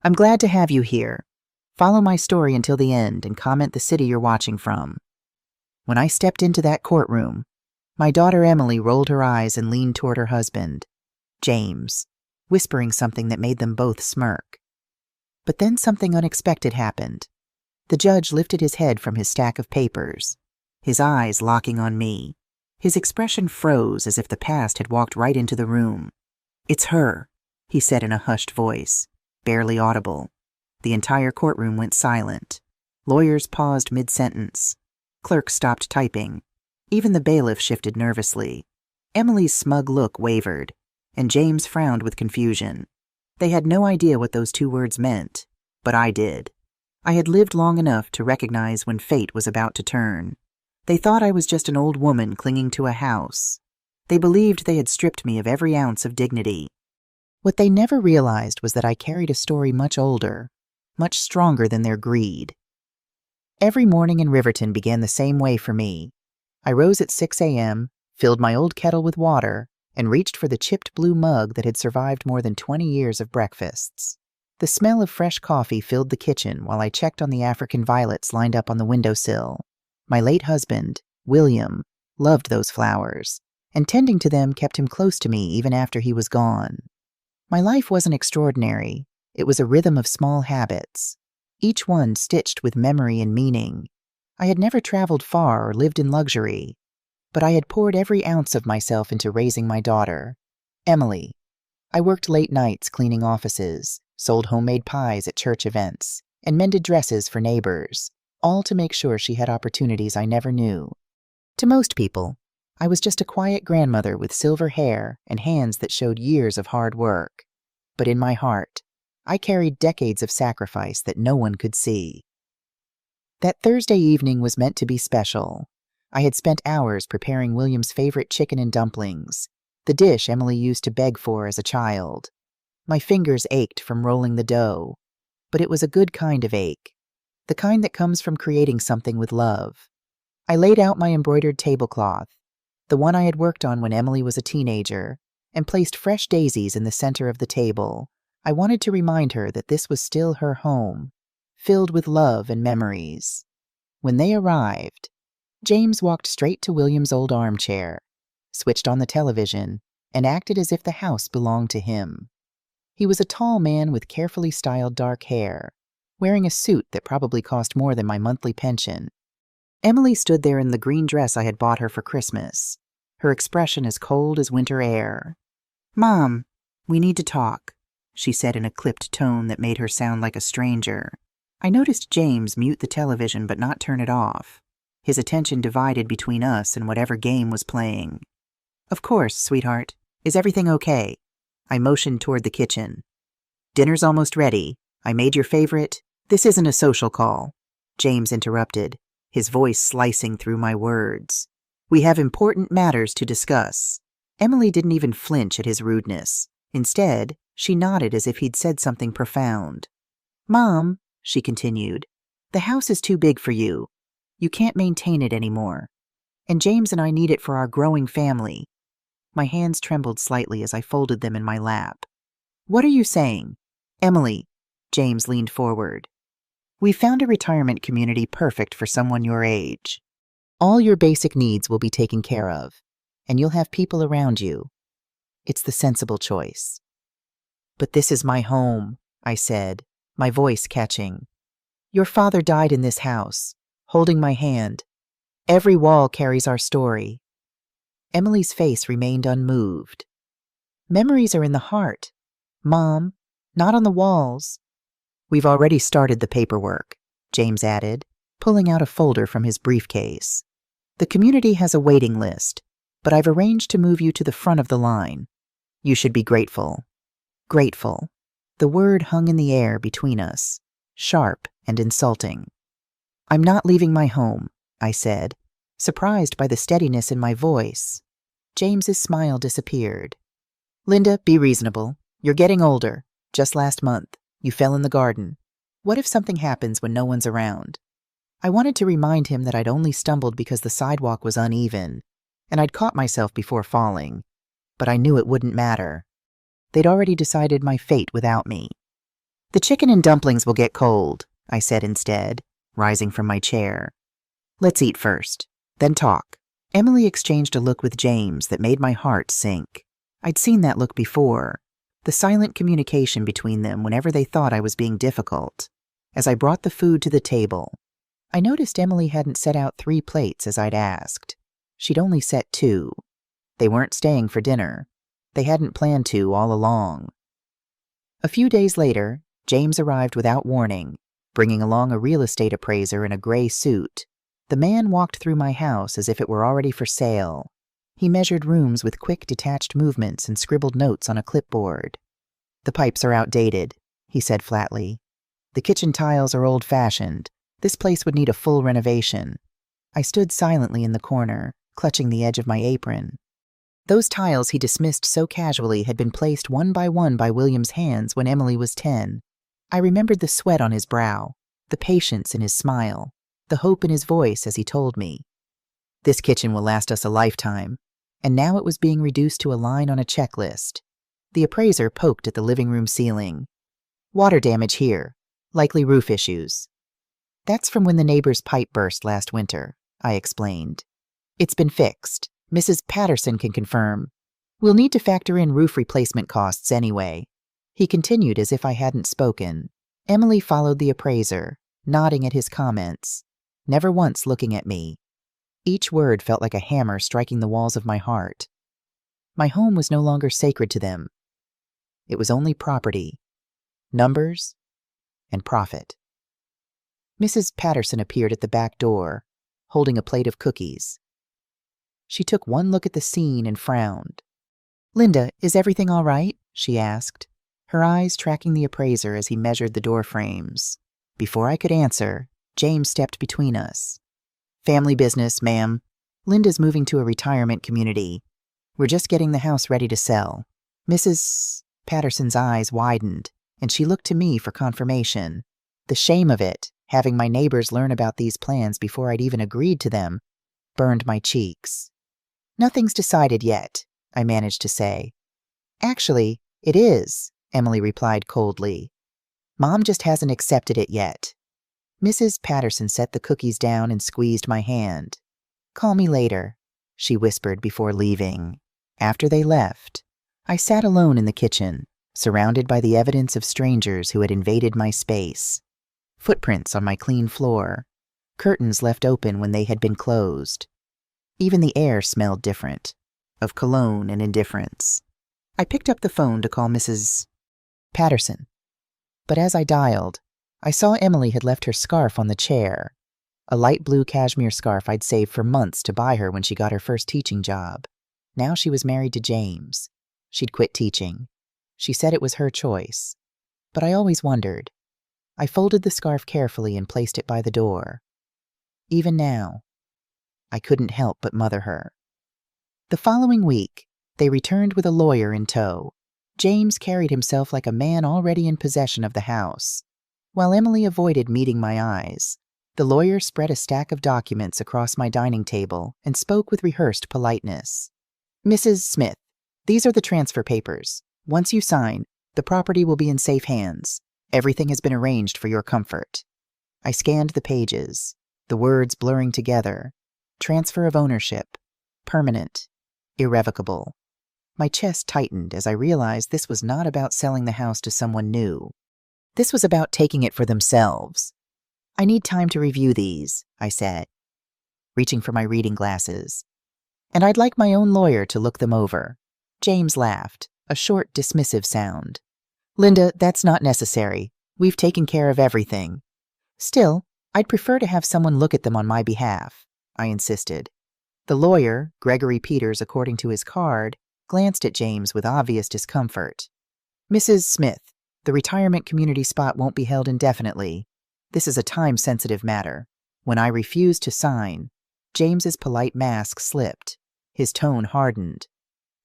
I'm glad to have you here. Follow my story until the end and comment the city you're watching from. When I stepped into that courtroom, my daughter Emily rolled her eyes and leaned toward her husband, James, whispering something that made them both smirk. But then something unexpected happened. The judge lifted his head from his stack of papers, his eyes locking on me. His expression froze as if the past had walked right into the room. "It's her," he said in a hushed voice, barely audible. The entire courtroom went silent. Lawyers paused mid-sentence. Clerks stopped typing. Even the bailiff shifted nervously. Emily's smug look wavered, and James frowned with confusion. They had no idea what those two words meant, but I did. I had lived long enough to recognize when fate was about to turn. They thought I was just an old woman clinging to a house. They believed they had stripped me of every ounce of dignity. What they never realized was that I carried a story much older, much stronger than their greed. Every morning in Riverton began the same way for me. I rose at 6 a.m., filled my old kettle with water, and reached for the chipped blue mug that had survived more than 20 years of breakfasts. The smell of fresh coffee filled the kitchen while I checked on the African violets lined up on the windowsill. My late husband, William, loved those flowers, and tending to them kept him close to me even after he was gone. My life wasn't extraordinary. It was a rhythm of small habits, each one stitched with memory and meaning. I had never traveled far or lived in luxury, but I had poured every ounce of myself into raising my daughter, Emily. I worked late nights cleaning offices, sold homemade pies at church events, and mended dresses for neighbors, all to make sure she had opportunities I never knew. To most people, I was just a quiet grandmother with silver hair and hands that showed years of hard work. But in my heart, I carried decades of sacrifice that no one could see. That Thursday evening was meant to be special. I had spent hours preparing William's favorite chicken and dumplings, the dish Emily used to beg for as a child. My fingers ached from rolling the dough, but it was a good kind of ache, the kind that comes from creating something with love. I laid out my embroidered tablecloth, the one I had worked on when Emily was a teenager, and placed fresh daisies in the center of the table. I wanted to remind her that this was still her home, filled with love and memories. When they arrived, James walked straight to William's old armchair, switched on the television, and acted as if the house belonged to him. He was a tall man with carefully styled dark hair, wearing a suit that probably cost more than my monthly pension. Emily stood there in the green dress I had bought her for Christmas, her expression as cold as winter air. "Mom, we need to talk," she said in a clipped tone that made her sound like a stranger. I noticed James mute the television but not turn it off, his attention divided between us and whatever game was playing. "Of course, sweetheart. Is everything okay?" I motioned toward the kitchen. "Dinner's almost ready. I made your favorite—" "This isn't a social call," James interrupted, his voice slicing through my words. "We have important matters to discuss." Emily didn't even flinch at his rudeness. Instead, she nodded as if he'd said something profound. "Mom," she continued, "the house is too big for you. You can't maintain it anymore. And James and I need it for our growing family." My hands trembled slightly as I folded them in my lap. "What are you saying?" "Emily," James leaned forward, "we found a retirement community perfect for someone your age. All your basic needs will be taken care of, and you'll have people around you. It's the sensible choice." "But this is my home," I said, my voice catching. "Your father died in this house, holding my hand. Every wall carries our story." Emily's face remained unmoved. "Memories are in the heart, Mom, not on the walls." "We've already started the paperwork," James added, pulling out a folder from his briefcase. "The community has a waiting list, but I've arranged to move you to the front of the line. You should be grateful." Grateful. The word hung in the air between us, sharp and insulting. "I'm not leaving my home," I said, surprised by the steadiness in my voice. James's smile disappeared. "Linda, be reasonable. You're getting older. Just last month, you fell in the garden. What if something happens when no one's around?" I wanted to remind him that I'd only stumbled because the sidewalk was uneven, and I'd caught myself before falling, but I knew it wouldn't matter. They'd already decided my fate without me. The chicken and dumplings will get cold, I said instead, rising from my chair. Let's eat first, then talk. Emily exchanged a look with James that made my heart sink. I'd seen that look before, the silent communication between them whenever they thought I was being difficult. As I brought the food to the table, I noticed Emily hadn't set out 3 plates as I'd asked. She'd only set 2. They weren't staying for dinner. They hadn't planned to all along. A few days later, James arrived without warning, bringing along a real estate appraiser in a gray suit. The man walked through my house as if it were already for sale. He measured rooms with quick, detached movements and scribbled notes on a clipboard. The pipes are outdated, he said flatly. The kitchen tiles are old-fashioned. This place would need a full renovation. I stood silently in the corner, clutching the edge of my apron. Those tiles he dismissed so casually had been placed one by William's hands when Emily was 10. I remembered the sweat on his brow, the patience in his smile, the hope in his voice as he told me. This kitchen will last us a lifetime, and now it was being reduced to a line on a checklist. The appraiser poked at the living room ceiling. Water damage here, likely roof issues. That's from when the neighbor's pipe burst last winter, I explained. It's been fixed. Mrs. Patterson can confirm. We'll need to factor in roof replacement costs anyway. He continued as if I hadn't spoken. Emily followed the appraiser, nodding at his comments, never once looking at me. Each word felt like a hammer striking the walls of my heart. My home was no longer sacred to them. It was only property, numbers, and profit. Mrs. Patterson appeared at the back door, holding a plate of cookies. She took one look at the scene and frowned. Linda, is everything all right? She asked, her eyes tracking the appraiser as he measured the door frames. Before I could answer, James stepped between us. Family business, ma'am. Linda's moving to a retirement community. We're just getting the house ready to sell. Mrs. Patterson's eyes widened, and she looked to me for confirmation. The shame of it, having my neighbors learn about these plans before I'd even agreed to them, burned my cheeks. Nothing's decided yet, I managed to say. Actually, it is, Emily replied coldly. Mom just hasn't accepted it yet. Mrs. Patterson set the cookies down and squeezed my hand. Call me later, she whispered before leaving. After they left, I sat alone in the kitchen, surrounded by the evidence of strangers who had invaded my space. Footprints on my clean floor, curtains left open when they had been closed. Even the air smelled different, of cologne and indifference. I picked up the phone to call Mrs. Patterson. But as I dialed, I saw Emily had left her scarf on the chair, a light blue cashmere scarf I'd saved for months to buy her when she got her first teaching job. Now she was married to James. She'd quit teaching. She said it was her choice. But I always wondered. I folded the scarf carefully and placed it by the door. Even now, I couldn't help but mother her. The following week, they returned with a lawyer in tow. James carried himself like a man already in possession of the house. While Emily avoided meeting my eyes, the lawyer spread a stack of documents across my dining table and spoke with rehearsed politeness. Mrs. Smith, these are the transfer papers. Once you sign, the property will be in safe hands. Everything has been arranged for your comfort. I scanned the pages, the words blurring together. Transfer of ownership. Permanent. Irrevocable. My chest tightened as I realized this was not about selling the house to someone new. This was about taking it for themselves. I need time to review these, I said, reaching for my reading glasses. And I'd like my own lawyer to look them over. James laughed, a short, dismissive sound. Linda, that's not necessary. We've taken care of everything. Still, I'd prefer to have someone look at them on my behalf, I insisted. The lawyer, Gregory Peters according to his card, glanced at James with obvious discomfort. Mrs. Smith, the retirement community spot won't be held indefinitely. This is a time-sensitive matter. When I refused to sign, James's polite mask slipped. His tone hardened.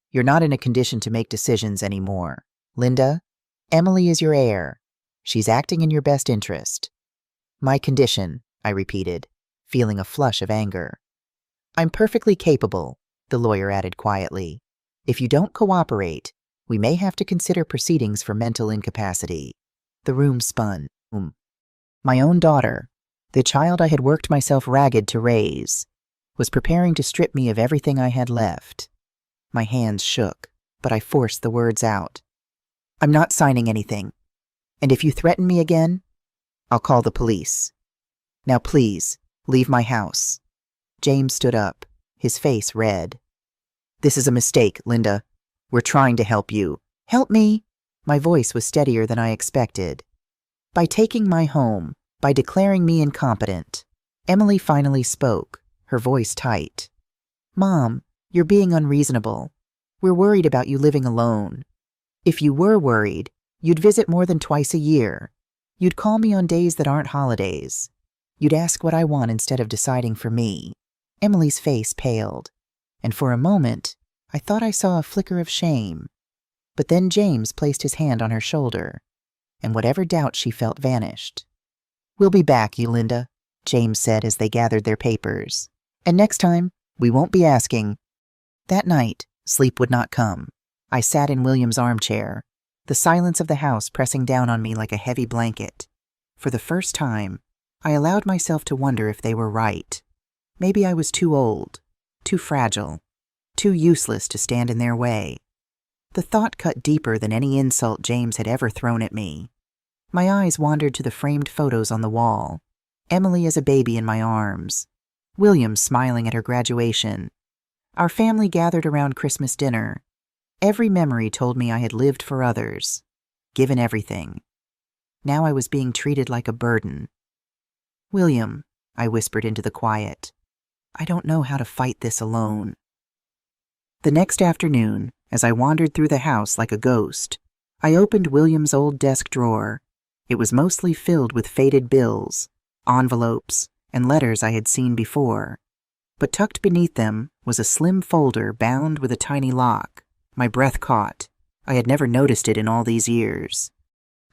You're not in a condition to make decisions anymore. Linda, Emily is your heir. She's acting in your best interest. My condition, I repeated, feeling a flush of anger. I'm perfectly capable, the lawyer added quietly. If you don't cooperate, we may have to consider proceedings for mental incapacity. The room spun. My own daughter, the child I had worked myself ragged to raise, was preparing to strip me of everything I had left. My hands shook, but I forced the words out. I'm not signing anything. And if you threaten me again, I'll call the police. Now please, leave my house. James stood up, his face red. This is a mistake, Linda. We're trying to help you. Help me? My voice was steadier than I expected. By taking my home, by declaring me incompetent. Emily finally spoke, her voice tight. Mom, you're being unreasonable. We're worried about you living alone. If you were worried, you'd visit more than twice a year. You'd call me on days that aren't holidays. You'd ask what I want instead of deciding for me. Emily's face paled, and for a moment, I thought I saw a flicker of shame. But then James placed his hand on her shoulder, and whatever doubt she felt vanished. We'll be back, Linda, James said as they gathered their papers. And next time, we won't be asking. That night, sleep would not come. I sat in William's armchair, the silence of the house pressing down on me like a heavy blanket. For the first time, I allowed myself to wonder if they were right. Maybe I was too old, too fragile, too useless to stand in their way. The thought cut deeper than any insult James had ever thrown at me. My eyes wandered to the framed photos on the wall. Emily as a baby in my arms. William smiling at her graduation. Our family gathered around Christmas dinner. Every memory told me I had lived for others, given everything. Now I was being treated like a burden. William, I whispered into the quiet, I don't know how to fight this alone. The next afternoon, as I wandered through the house like a ghost, I opened William's old desk drawer. It was mostly filled with faded bills, envelopes, and letters I had seen before. But tucked beneath them was a slim folder bound with a tiny lock. My breath caught. I had never noticed it in all these years.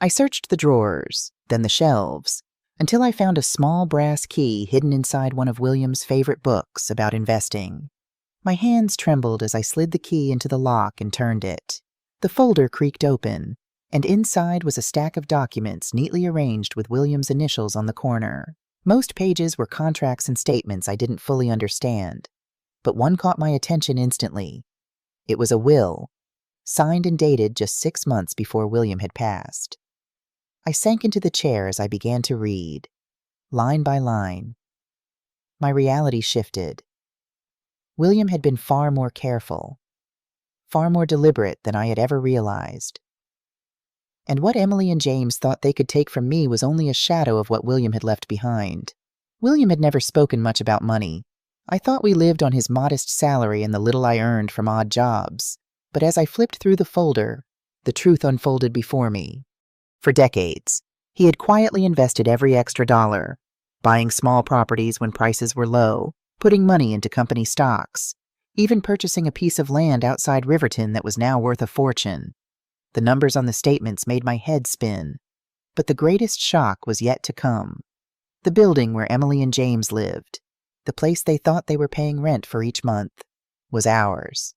I searched the drawers, then the shelves, until I found a small brass key hidden inside one of William's favorite books about investing. My hands trembled as I slid the key into the lock and turned it. The folder creaked open, and inside was a stack of documents neatly arranged with William's initials on the corner. Most pages were contracts and statements I didn't fully understand, but one caught my attention instantly. It was a will, signed and dated just 6 months before William had passed. I sank into the chair as I began to read, line by line. My reality shifted. William had been far more careful, far more deliberate than I had ever realized. And what Emily and James thought they could take from me was only a shadow of what William had left behind. William had never spoken much about money. I thought we lived on his modest salary and the little I earned from odd jobs. But as I flipped through the folder, the truth unfolded before me. For decades, he had quietly invested every extra dollar, buying small properties when prices were low, putting money into company stocks, even purchasing a piece of land outside Riverton that was now worth a fortune. The numbers on the statements made my head spin, but the greatest shock was yet to come. The building where Emily and James lived, the place they thought they were paying rent for each month, was ours.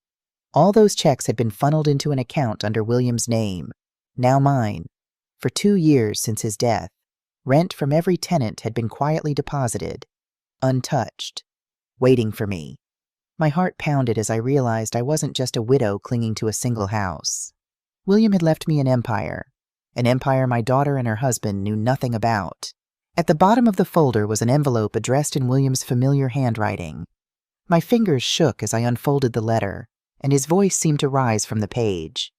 All those checks had been funneled into an account under William's name, now mine. For 2 years since his death, rent from every tenant had been quietly deposited, untouched, waiting for me. My heart pounded as I realized I wasn't just a widow clinging to a single house. William had left me an empire my daughter and her husband knew nothing about. At the bottom of the folder was an envelope addressed in William's familiar handwriting. My fingers shook as I unfolded the letter, and his voice seemed to rise from the page.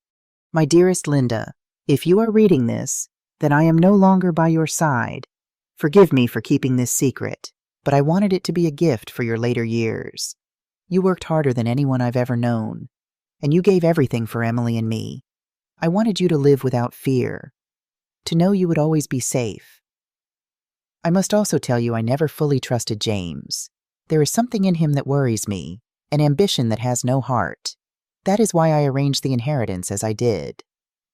My dearest Linda, if you are reading this, then I am no longer by your side. Forgive me for keeping this secret, but I wanted it to be a gift for your later years. You worked harder than anyone I've ever known, and you gave everything for Emily and me. I wanted you to live without fear, to know you would always be safe. I must also tell you I never fully trusted James. There is something in him that worries me, an ambition that has no heart. That is why I arranged the inheritance as I did.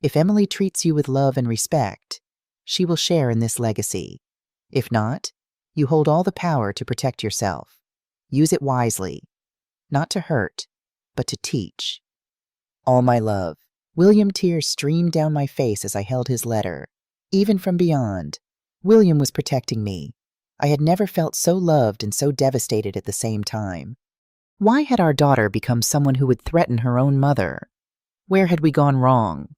If Emily treats you with love and respect, she will share in this legacy. If not, you hold all the power to protect yourself. Use it wisely, not to hurt, but to teach. All my love. William, tears streamed down my face as I held his letter. Even from beyond, William was protecting me. I had never felt so loved and so devastated at the same time. Why had our daughter become someone who would threaten her own mother? Where had we gone wrong?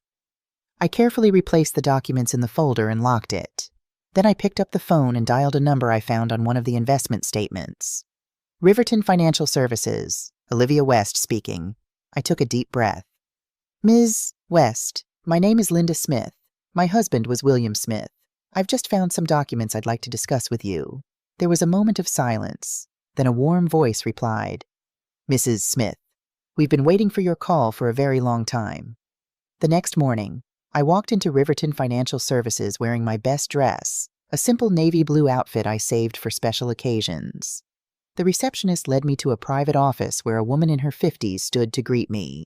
I carefully replaced the documents in the folder and locked it. Then I picked up the phone and dialed a number I found on one of the investment statements. Riverton Financial Services, Olivia West speaking. I took a deep breath. Ms. West, my name is Linda Smith. My husband was William Smith. I've just found some documents I'd like to discuss with you. There was a moment of silence. Then a warm voice replied, Mrs. Smith, we've been waiting for your call for a very long time. The next morning, I walked into Riverton Financial Services wearing my best dress, a simple navy blue outfit I saved for special occasions. The receptionist led me to a private office where a woman in her 50s stood to greet me.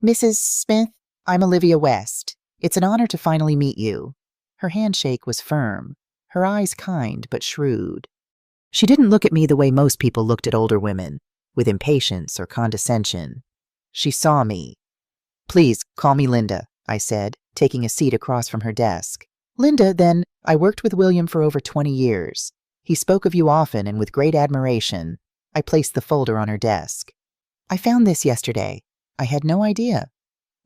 Mrs. Smith, I'm Olivia West. It's an honor to finally meet you. Her handshake was firm, her eyes kind but shrewd. She didn't look at me the way most people looked at older women, with impatience or condescension. She saw me. Please, call me Linda, I said, taking a seat across from her desk. Linda, then, I worked with William for over 20 years. He spoke of you often and with great admiration. I placed the folder on her desk. I found this yesterday. I had no idea.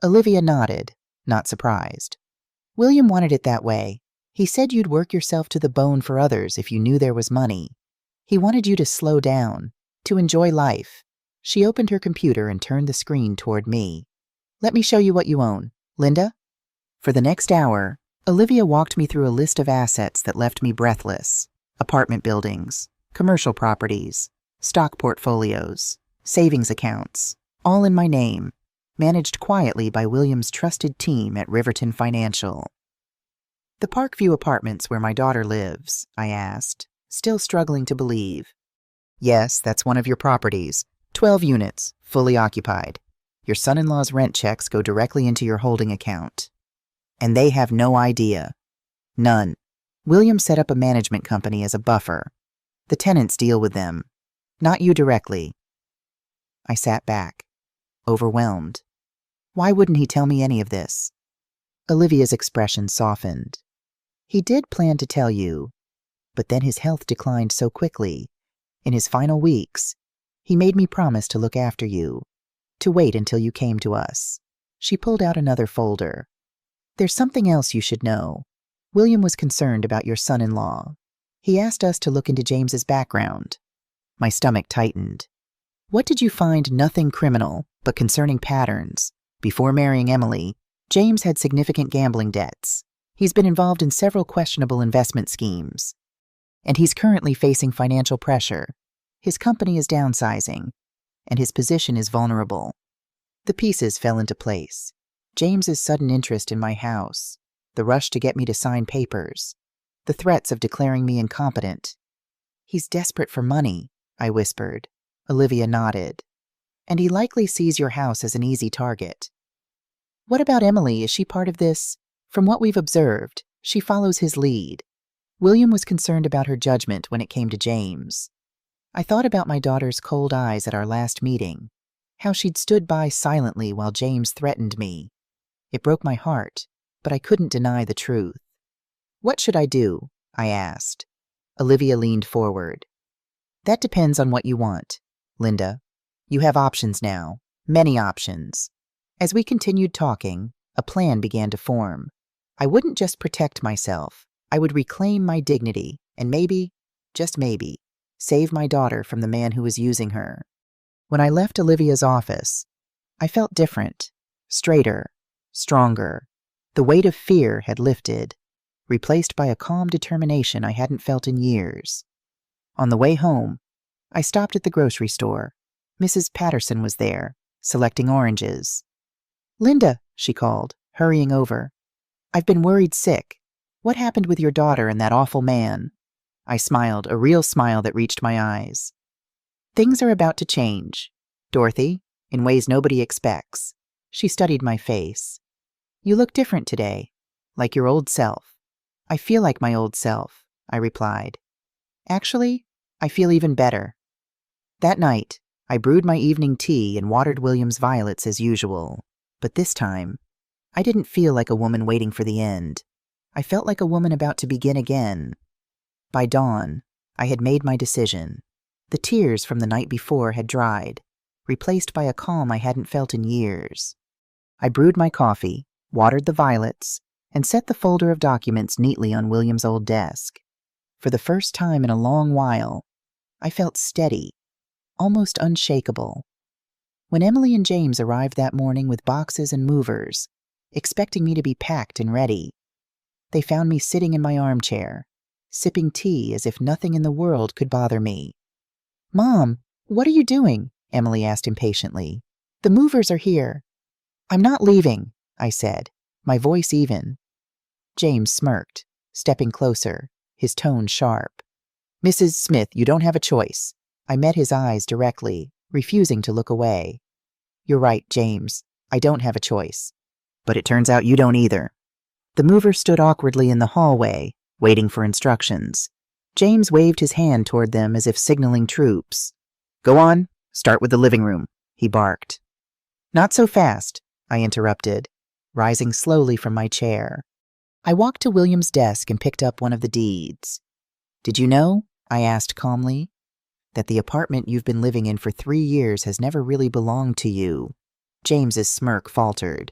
Olivia nodded, not surprised. William wanted it that way. He said you'd work yourself to the bone for others if you knew there was money. He wanted you to slow down, to enjoy life. She opened her computer and turned the screen toward me. Let me show you what you own. Linda? For the next hour, Olivia walked me through a list of assets that left me breathless. Apartment buildings, commercial properties, stock portfolios, savings accounts, all in my name, managed quietly by William's trusted team at Riverton Financial. The Parkview Apartments where my daughter lives, I asked, still struggling to believe. Yes, that's one of your properties. 12 units, fully occupied. Your son-in-law's rent checks go directly into your holding account. And they have no idea. None. William set up a management company as a buffer. The tenants deal with them, not you directly. I sat back, overwhelmed. Why wouldn't he tell me any of this? Olivia's expression softened. He did plan to tell you, but then his health declined so quickly. In his final weeks, he made me promise to look after you, to wait until you came to us. She pulled out another folder. There's something else you should know. William was concerned about your son-in-law. He asked us to look into James's background. My stomach tightened. What did you find? Nothing criminal, but concerning patterns. Before marrying Emily, James had significant gambling debts. He's been involved in several questionable investment schemes. And he's currently facing financial pressure. His company is downsizing, and his position is vulnerable. The pieces fell into place. James's sudden interest in my house, the rush to get me to sign papers, the threats of declaring me incompetent. He's desperate for money, I whispered. Olivia nodded. And he likely sees your house as an easy target. What about Emily? Is she part of this? From what we've observed, she follows his lead. William was concerned about her judgment when it came to James. I thought about my daughter's cold eyes at our last meeting, how she'd stood by silently while James threatened me. It broke my heart, but I couldn't deny the truth. What should I do? I asked. Olivia leaned forward. That depends on what you want, Linda. You have options now, many options. As we continued talking, a plan began to form. I wouldn't just protect myself. I would reclaim my dignity and maybe, just maybe, save my daughter from the man who was using her. When I left Olivia's office, I felt different, straighter, stronger. The weight of fear had lifted, replaced by a calm determination I hadn't felt in years. On the way home, I stopped at the grocery store. Mrs. Patterson was there, selecting oranges. Linda, she called, hurrying over. I've been worried sick. What happened with your daughter and that awful man? I smiled, a real smile that reached my eyes. Things are about to change, Dorothy, in ways nobody expects. She studied my face. You look different today, like your old self. I feel like my old self, I replied. Actually, I feel even better. That night, I brewed my evening tea and watered William's violets as usual. But this time, I didn't feel like a woman waiting for the end. I felt like a woman about to begin again. By dawn, I had made my decision. The tears from the night before had dried, replaced by a calm I hadn't felt in years. I brewed my coffee, watered the violets, and set the folder of documents neatly on William's old desk. For the first time in a long while, I felt steady, almost unshakable. When Emily and James arrived that morning with boxes and movers, expecting me to be packed and ready, they found me sitting in my armchair, sipping tea as if nothing in the world could bother me. "Mom, what are you doing?" Emily asked impatiently. "The movers are here." "I'm not leaving," I said, my voice even. James smirked, stepping closer, his tone sharp. "Mrs. Smith, you don't have a choice." I met his eyes directly, refusing to look away. "You're right, James. I don't have a choice. But it turns out you don't either." The mover stood awkwardly in the hallway, waiting for instructions. James waved his hand toward them as if signaling troops. "Go on, start with the living room," he barked. "Not so fast," I interrupted, rising slowly from my chair. I walked to William's desk and picked up one of the deeds. "Did you know," I asked calmly, "that the apartment you've been living in for 3 years has never really belonged to you?" James's smirk faltered.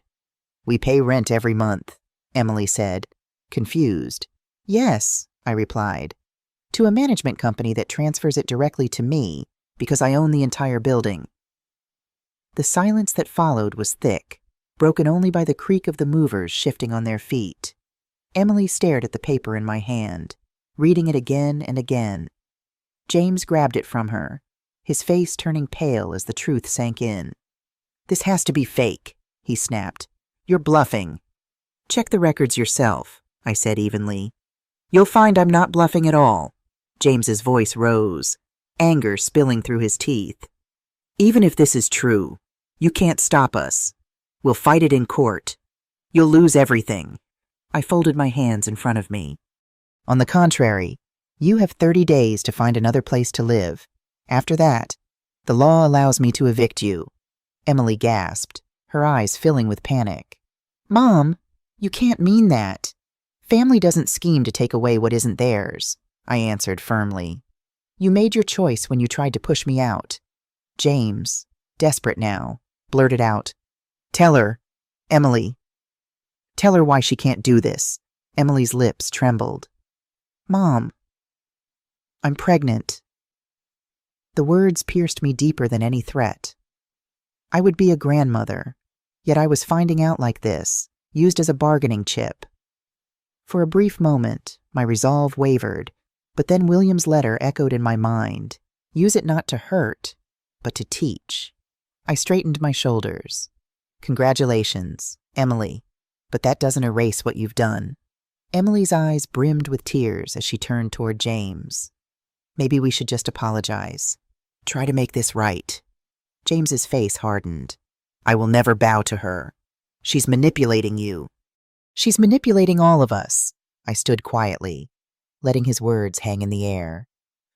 "We pay rent every month," Emily said, confused. "Yes," I replied, "to a management company that transfers it directly to me because I own the entire building." The silence that followed was thick, broken only by the creak of the movers shifting on their feet. Emily stared at the paper in my hand, reading it again and again. James grabbed it from her, his face turning pale as the truth sank in. "This has to be fake," he snapped. "You're bluffing." "Check the records yourself," I said evenly. "You'll find I'm not bluffing at all." James's voice rose, anger spilling through his teeth. "Even if this is true, you can't stop us. We'll fight it in court. You'll lose everything." I folded my hands in front of me. "On the contrary, you have 30 days to find another place to live. After that, the law allows me to evict you." Emily gasped, her eyes filling with panic. "Mom, you can't mean that. Family doesn't scheme to take away what isn't theirs," I answered firmly. "You made your choice when you tried to push me out." James, desperate now, blurted out, "Tell her, Emily. Tell her why she can't do this." Emily's lips trembled. "Mom, I'm pregnant." The words pierced me deeper than any threat. I would be a grandmother, yet I was finding out like this, used as a bargaining chip. For a brief moment, my resolve wavered, but then William's letter echoed in my mind. Use it not to hurt, but to teach. I straightened my shoulders. "Congratulations, Emily, but that doesn't erase what you've done." Emily's eyes brimmed with tears as she turned toward James. "Maybe we should just apologize. Try to make this right." James's face hardened. "I will never bow to her. She's manipulating you." "She's manipulating all of us." I stood quietly, letting his words hang in the air.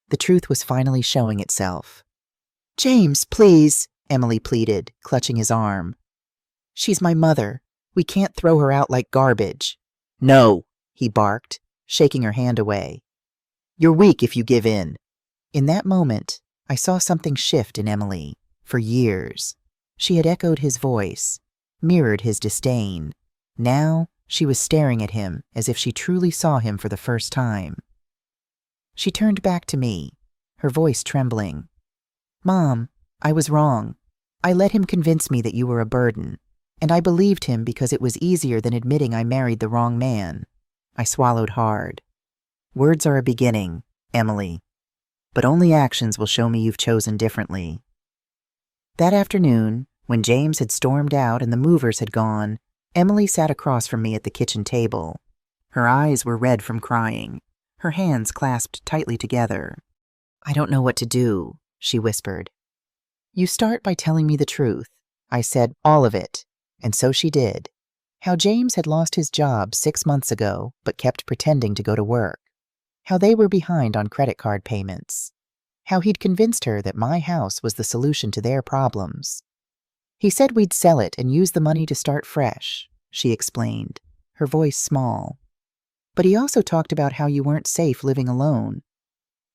The truth was finally showing itself. "James, please," Emily pleaded, clutching his arm. "She's my mother. We can't throw her out like garbage." "No," he barked, shaking her hand away. "You're weak if you give in." In that moment, I saw something shift in Emily. For years, she had echoed his voice, mirrored his disdain. Now, she was staring at him as if she truly saw him for the first time. She turned back to me, her voice trembling. "Mom, I was wrong. I let him convince me that you were a burden, and I believed him because it was easier than admitting I married the wrong man." I swallowed hard. "Words are a beginning, Emily, but only actions will show me you've chosen differently." That afternoon, when James had stormed out and the movers had gone, Emily sat across from me at the kitchen table. Her eyes were red from crying, her hands clasped tightly together. "I don't know what to do," she whispered. "You start by telling me the truth." I said all of it, and so she did. How James had lost his job 6 months ago, but kept pretending to go to work. How they were behind on credit card payments. How he'd convinced her that my house was the solution to their problems. "He said we'd sell it and use the money to start fresh," she explained, her voice small. But he also talked about how you weren't safe living alone.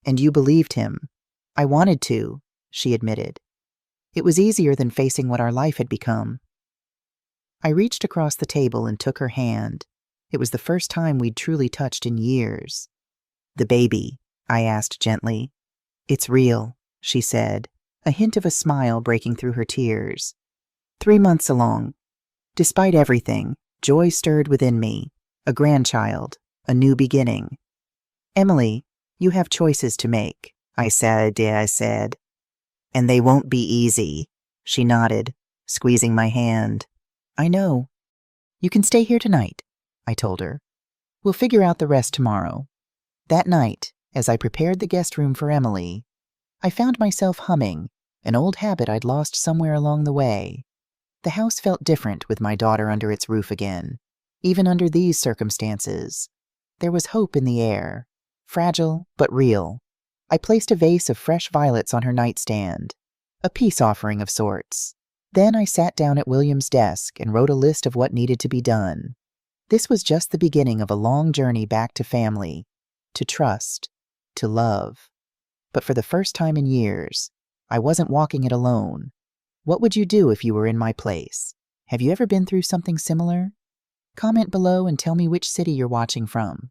And you believed him. I wanted to, she admitted. It was easier than facing what our life had become. I reached across the table and took her hand. It was the first time we'd truly touched in years. The baby, I asked gently. It's real, she said, a hint of a smile breaking through her tears. 3 months along. Despite everything, joy stirred within me. A grandchild, a new beginning. Emily, you have choices to make, I said. And they won't be easy, she nodded, squeezing my hand. I know. You can stay here tonight, I told her. We'll figure out the rest tomorrow. That night, as I prepared the guest room for Emily, I found myself humming, an old habit I'd lost somewhere along the way. The house felt different with my daughter under its roof again. Even under these circumstances, there was hope in the air, fragile but real. I placed a vase of fresh violets on her nightstand, a peace offering of sorts. Then I sat down at William's desk and wrote a list of what needed to be done. This was just the beginning of a long journey back to family, to trust, to love. But for the first time in years, I wasn't walking it alone. What would you do if you were in my place? Have you ever been through something similar? Comment below and tell me which city you're watching from.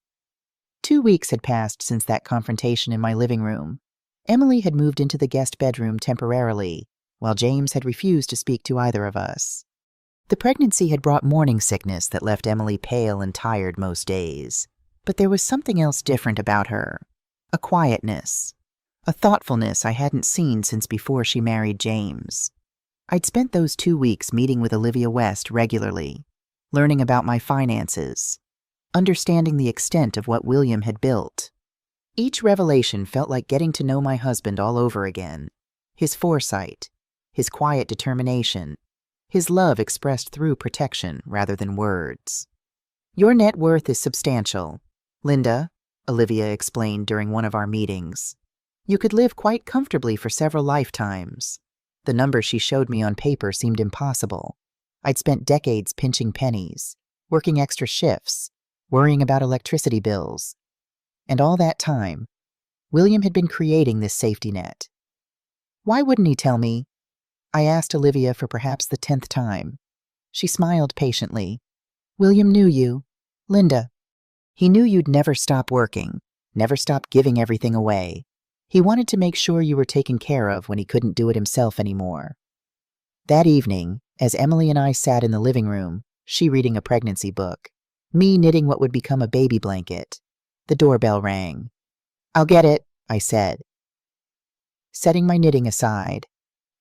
2 weeks had passed since that confrontation in my living room. Emily had moved into the guest bedroom temporarily, while James had refused to speak to either of us. The pregnancy had brought morning sickness that left Emily pale and tired most days. But there was something else different about her. A quietness, a thoughtfulness I hadn't seen since before she married James. I'd spent those 2 weeks meeting with Olivia West regularly, learning about my finances, understanding the extent of what William had built. Each revelation felt like getting to know my husband all over again. His foresight, his quiet determination, his love expressed through protection rather than words. Your net worth is substantial, Linda, Olivia explained during one of our meetings. You could live quite comfortably for several lifetimes. The number she showed me on paper seemed impossible. I'd spent decades pinching pennies, working extra shifts, worrying about electricity bills. And all that time, William had been creating this safety net. Why wouldn't he tell me? I asked Olivia for perhaps the 10th time. She smiled patiently. William knew you, Linda. He knew you'd never stop working, never stop giving everything away. He wanted to make sure you were taken care of when he couldn't do it himself anymore. That evening, as Emily and I sat in the living room, she reading a pregnancy book, me knitting what would become a baby blanket, the doorbell rang. I'll get it, I said, setting my knitting aside.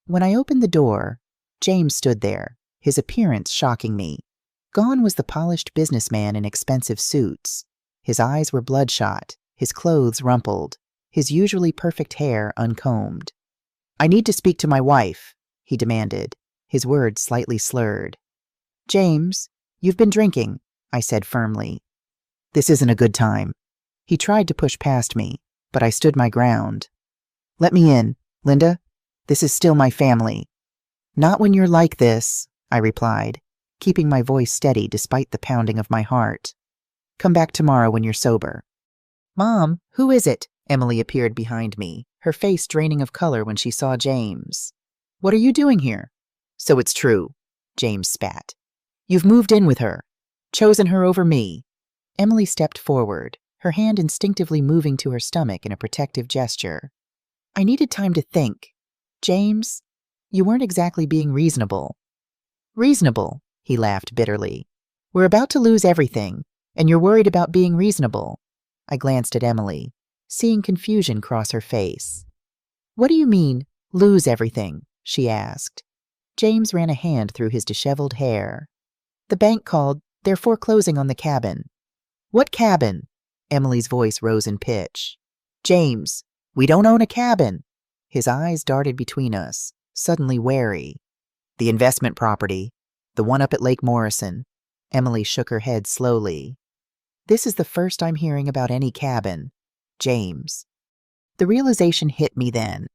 When I opened the door, James stood there, his appearance shocking me. Gone was the polished businessman in expensive suits. His eyes were bloodshot, his clothes rumpled, his usually perfect hair uncombed. I need to speak to my wife, he demanded, his words slightly slurred. James, you've been drinking, I said firmly. This isn't a good time. He tried to push past me, but I stood my ground. Let me in, Linda. This is still my family. Not when you're like this, I replied, keeping my voice steady despite the pounding of my heart. Come back tomorrow when you're sober. Mom, who is it? Emily appeared behind me, her face draining of color when she saw James. What are you doing here? So it's true, James spat. You've moved in with her, chosen her over me. Emily stepped forward, her hand instinctively moving to her stomach in a protective gesture. I needed time to think. James, you weren't exactly being reasonable. Reasonable, he laughed bitterly. We're about to lose everything, and you're worried about being reasonable. I glanced at Emily, seeing confusion cross her face. What do you mean, lose everything? She asked. James ran a hand through his disheveled hair. The bank called. They're foreclosing on the cabin. What cabin? Emily's voice rose in pitch. James, we don't own a cabin. His eyes darted between us, suddenly wary. The investment property, the one up at Lake Morrison. Emily shook her head slowly. This is the first I'm hearing about any cabin. James. The realization hit me then.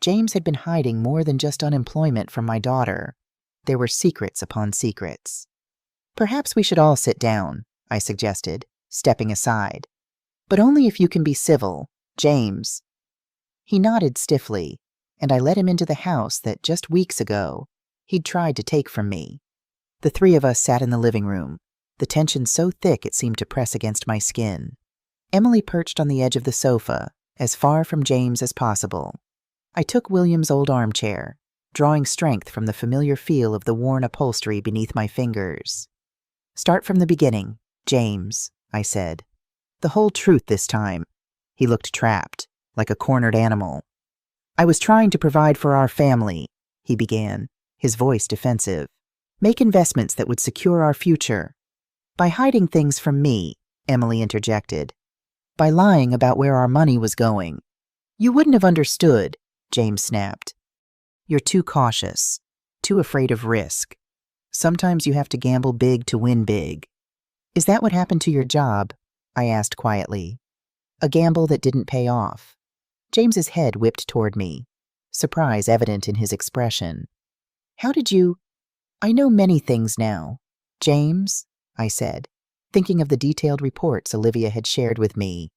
James had been hiding more than just unemployment from my daughter. There were secrets upon secrets. Perhaps we should all sit down, I suggested, stepping aside. But only if you can be civil, James. He nodded stiffly, and I let him into the house that just weeks ago he'd tried to take from me. The three of us sat in the living room, the tension so thick it seemed to press against my skin. Emily perched on the edge of the sofa, as far from James as possible. I took William's old armchair, drawing strength from the familiar feel of the worn upholstery beneath my fingers. "Start from the beginning, James," I said. "The whole truth this time." He looked trapped, like a cornered animal. "I was trying to provide for our family," he began, his voice defensive. "Make investments that would secure our future." "By hiding things from me," Emily interjected. "By lying about where our money was going." "You wouldn't have understood," James snapped. "You're too cautious, too afraid of risk. Sometimes you have to gamble big to win big." "Is that what happened to your job?" I asked quietly. "A gamble that didn't pay off." James's head whipped toward me, surprise evident in his expression. "How did you—" "I know many things now, James," I said, thinking of the detailed reports Olivia had shared with me.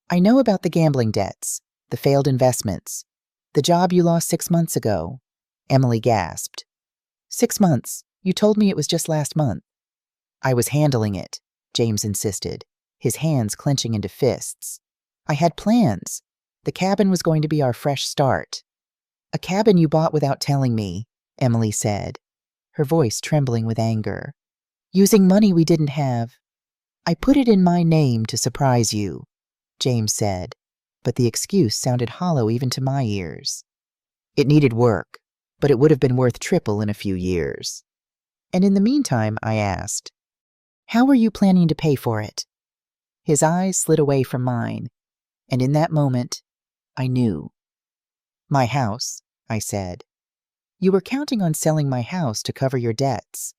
"I know about the gambling debts, the failed investments, the job you lost 6 months ago." Emily gasped. 6 months? You told me it was just last month." "I was handling it," James insisted, his hands clenching into fists. "I had plans. The cabin was going to be our fresh start." "A cabin you bought without telling me," Emily said, her voice trembling with anger. "Using money we didn't have." "I put it in my name to surprise you," James said, but the excuse sounded hollow even to my ears. "It needed work, but it would have been worth triple in a few years." "And in the meantime," I asked, "how were you planning to pay for it?" His eyes slid away from mine, and in that moment, I knew. "My house," I said. "You were counting on selling my house to cover your debts."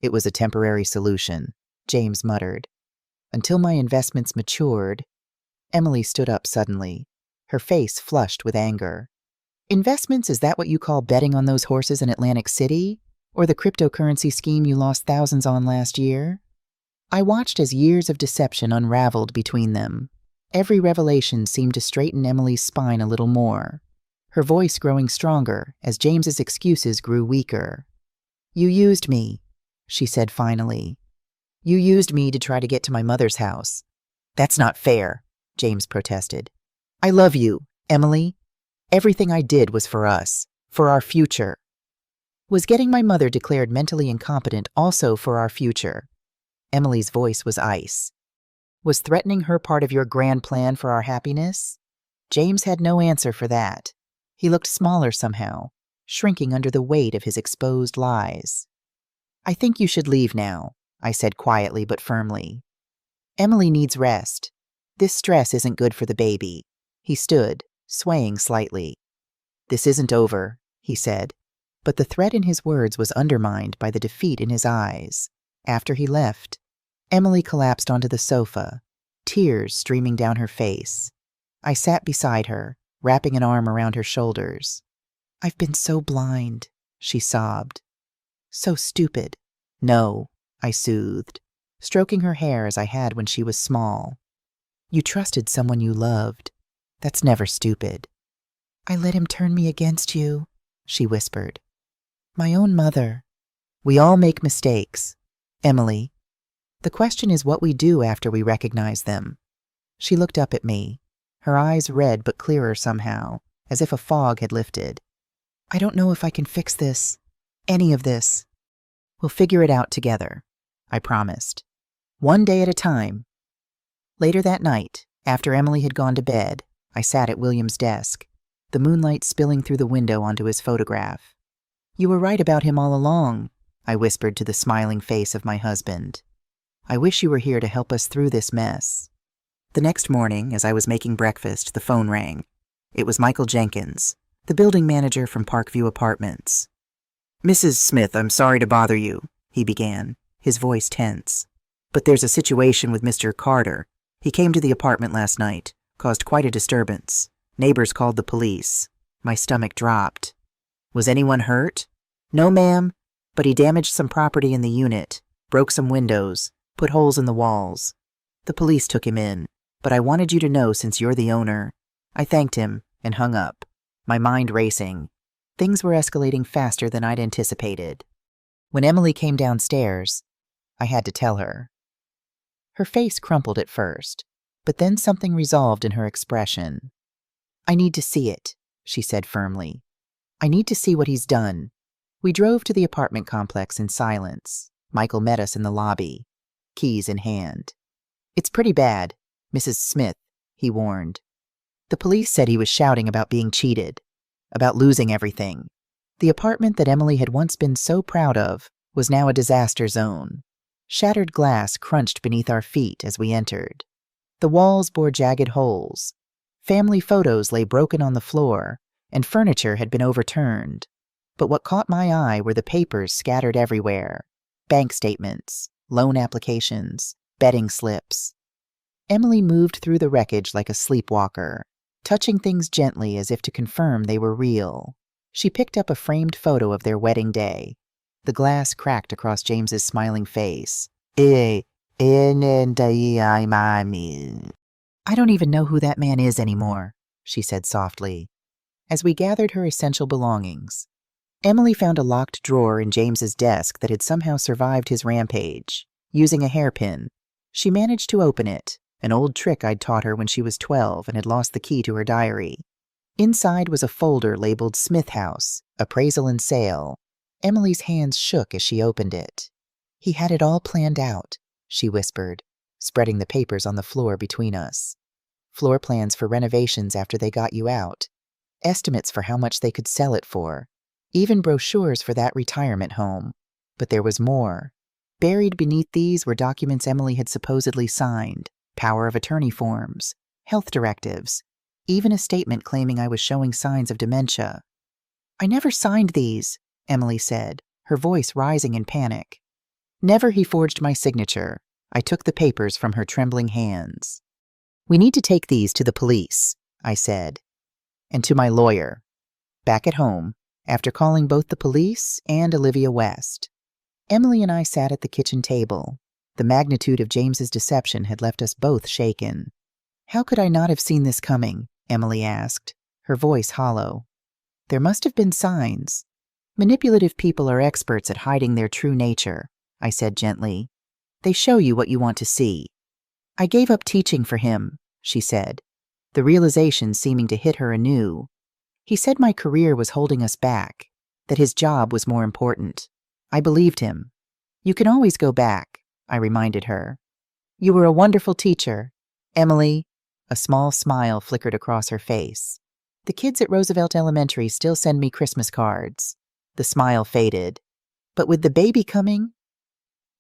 "It was a temporary solution," James muttered. "Until my investments matured." Emily stood up suddenly, her face flushed with anger. "Investments, is that what you call betting on those horses in Atlantic City? Or the cryptocurrency scheme you lost thousands on last year?" I watched as years of deception unraveled between them. Every revelation seemed to straighten Emily's spine a little more, her voice growing stronger as James's excuses grew weaker. "You used me," she said finally. "You used me to try to get to my mother's house." "That's not fair," James protested. "I love you, Emily. Everything I did was for us, for our future." "Was getting my mother declared mentally incompetent also for our future?" Emily's voice was ice. "Was threatening her part of your grand plan for our happiness?" James had no answer for that. He looked smaller somehow, shrinking under the weight of his exposed lies. "I think you should leave now," I said quietly but firmly. "Emily needs rest. This stress isn't good for the baby." He stood, swaying slightly. "This isn't over," he said, but the threat in his words was undermined by the defeat in his eyes. After he left, Emily collapsed onto the sofa, tears streaming down her face. I sat beside her, wrapping an arm around her shoulders. "I've been so blind," she sobbed. "So stupid." "No," I soothed, stroking her hair as I had when she was small. "You trusted someone you loved. That's never stupid." "I let him turn me against you," she whispered. "My own mother." "We all make mistakes, Emily. The question is what we do after we recognize them." She looked up at me, her eyes red but clearer somehow, as if a fog had lifted. "I don't know if I can fix this, any of this." "We'll figure it out together," I promised. "One day at a time." Later that night, after Emily had gone to bed, I sat at William's desk, the moonlight spilling through the window onto his photograph. "You were right about him all along," I whispered to the smiling face of my husband. "I wish you were here to help us through this mess." The next morning, as I was making breakfast, the phone rang. It was Michael Jenkins, the building manager from Parkview Apartments. "Mrs. Smith, I'm sorry to bother you," he began, his voice tense. "But there's a situation with Mr. Carter. He came to the apartment last night, caused quite a disturbance. Neighbors called the police." My stomach dropped. "Was anyone hurt?" "No, ma'am, but he damaged some property in the unit, broke some windows, put holes in the walls." The police took him in, but I wanted you to know since you're the owner. I thanked him and hung up, my mind racing. Things were escalating faster than I'd anticipated. When Emily came downstairs, I had to tell her. Her face crumpled at first, but then something resolved in her expression. I need to see it, she said firmly. I need to see what he's done. We drove to the apartment complex in silence. Michael met us in the lobby, keys in hand. It's pretty bad, Mrs. Smith, he warned. The police said he was shouting about being cheated, about losing everything. The apartment that Emily had once been so proud of was now a disaster zone. Shattered glass crunched beneath our feet as we entered. The walls bore jagged holes. Family photos lay broken on the floor, and furniture had been overturned. But what caught my eye were the papers scattered everywhere. Bank statements, loan applications, betting slips. Emily moved through the wreckage like a sleepwalker, touching things gently as if to confirm they were real. She picked up a framed photo of their wedding day. The glass cracked across James's smiling face. I don't even know who that man is anymore, she said softly. As we gathered her essential belongings, Emily found a locked drawer in James's desk that had somehow survived his rampage. Using a hairpin, she managed to open it, an old trick I'd taught her when she was 12 and had lost the key to her diary. Inside was a folder labeled Smith House, Appraisal and Sale. Emily's hands shook as she opened it. He had it all planned out, she whispered, spreading the papers on the floor between us. Floor plans for renovations after they got you out. Estimates for how much they could sell it for. Even brochures for that retirement home. But there was more. Buried beneath these were documents Emily had supposedly signed, power of attorney forms, health directives, even a statement claiming I was showing signs of dementia. I never signed these, Emily said, her voice rising in panic. Never he forged my signature. I took the papers from her trembling hands. We need to take these to the police, I said, and to my lawyer. Back at home, after calling both the police and Olivia West, Emily and I sat at the kitchen table. The magnitude of James's deception had left us both shaken. How could I not have seen this coming? Emily asked, her voice hollow. There must have been signs. Manipulative people are experts at hiding their true nature, I said gently. They show you what you want to see. I gave up teaching for him, she said, the realization seeming to hit her anew. He said my career was holding us back, that his job was more important. I believed him. You can always go back, I reminded her. You were a wonderful teacher, Emily. A small smile flickered across her face. The kids at Roosevelt Elementary still send me Christmas cards. The smile faded. But with the baby coming?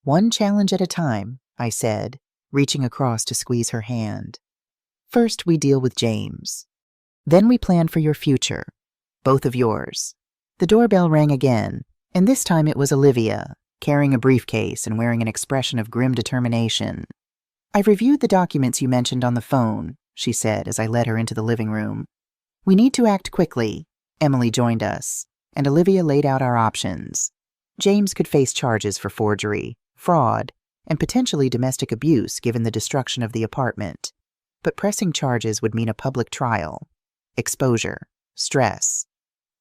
One challenge at a time, I said, reaching across to squeeze her hand. First, we deal with James. Then we plan for your future, both of yours. The doorbell rang again, and this time it was Olivia, carrying a briefcase and wearing an expression of grim determination. I've reviewed the documents you mentioned on the phone, she said as I led her into the living room. We need to act quickly. Emily joined us, and Olivia laid out our options. James could face charges for forgery, fraud, and potentially domestic abuse given the destruction of the apartment. But pressing charges would mean a public trial, exposure, stress,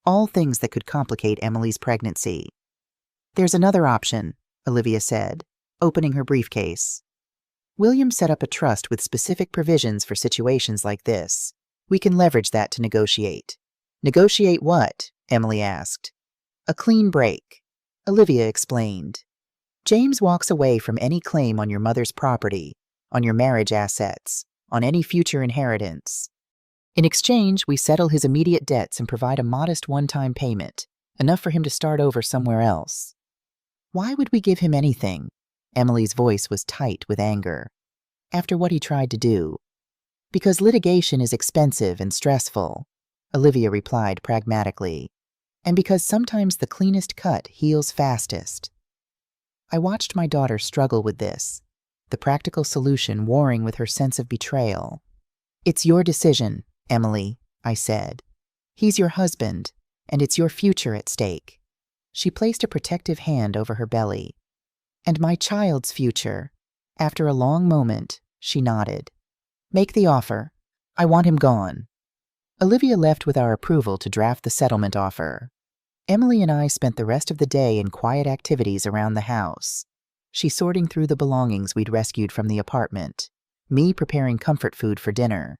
all things that could complicate Emily's pregnancy. There's another option, Olivia said, opening her briefcase. William set up a trust with specific provisions for situations like this. We can leverage that to negotiate. Negotiate what? Emily asked. A clean break. Olivia explained. James walks away from any claim on your mother's property, on your marriage assets, on any future inheritance. In exchange, we settle his immediate debts and provide a modest one-time payment, enough for him to start over somewhere else. Why would we give him anything? Emily's voice was tight with anger. After what he tried to do. Because litigation is expensive and stressful, Olivia replied pragmatically. And because sometimes the cleanest cut heals fastest. I watched my daughter struggle with this, the practical solution warring with her sense of betrayal. It's your decision, Emily, I said. He's your husband, and it's your future at stake. She placed a protective hand over her belly. And my child's future. After a long moment, She nodded. Make the offer. I want him gone. Olivia left with our approval to draft the settlement offer. Emily and I spent the rest of the day in quiet activities around the house. She sorting through the belongings we'd rescued from the apartment, me preparing comfort food for dinner.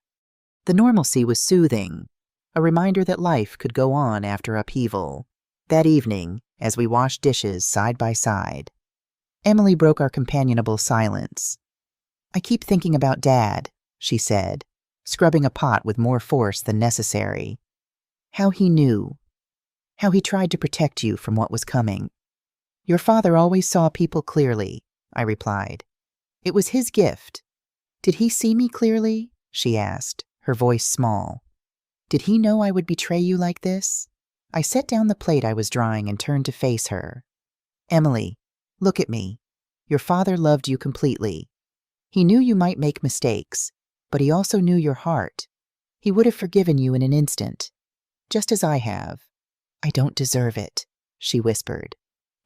The normalcy was soothing, a reminder that life could go on after upheaval. That evening, as we washed dishes side by side, Emily broke our companionable silence. I keep thinking about Dad, she said, scrubbing a pot with more force than necessary. How he knew. How he tried to protect you from what was coming. Your father always saw people clearly, I replied. It was his gift. Did he see me clearly? She asked, her voice small. Did he know I would betray you like this? I set down the plate I was drying and turned to face her. Emily, look at me. Your father loved you completely. He knew you might make mistakes, but he also knew your heart. He would have forgiven you in an instant, just as I have. I don't deserve it, she whispered,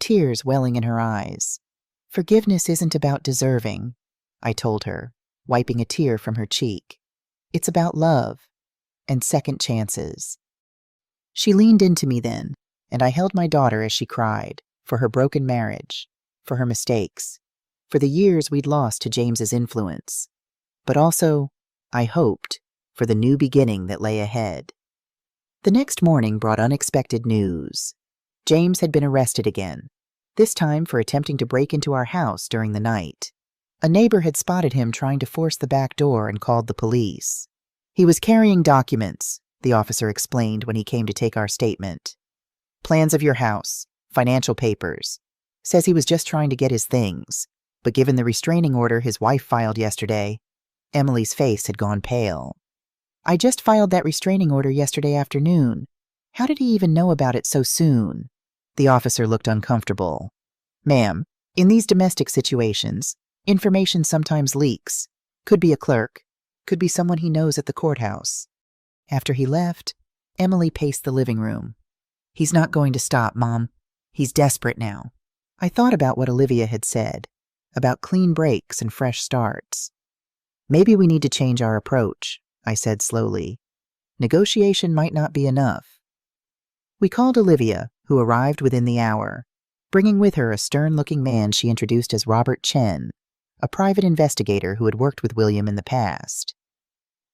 tears welling in her eyes. Forgiveness isn't about deserving, I told her, wiping a tear from her cheek. It's about love and second chances. She leaned into me then, and I held my daughter as she cried, for her broken marriage, for her mistakes, for the years we'd lost to James's influence, but also, I hoped, for the new beginning that lay ahead. The next morning brought unexpected news. James had been arrested again, this time for attempting to break into our house during the night. A neighbor had spotted him trying to force the back door and called the police. He was carrying documents, the officer explained when he came to take our statement. Plans of your house, financial papers. Says he was just trying to get his things, but given the restraining order his wife filed yesterday, Emily's face had gone pale. I just filed that restraining order yesterday afternoon. How did he even know about it so soon? The officer looked uncomfortable. Ma'am, in these domestic situations, information sometimes leaks. Could be a clerk, could be someone he knows at the courthouse. After he left, Emily paced the living room. He's not going to stop, Mom. He's desperate now. I thought about what Olivia had said, about clean breaks and fresh starts. Maybe we need to change our approach, I said slowly. Negotiation might not be enough. We called Olivia, who arrived within the hour, bringing with her a stern-looking man she introduced as Robert Chen, a private investigator who had worked with William in the past.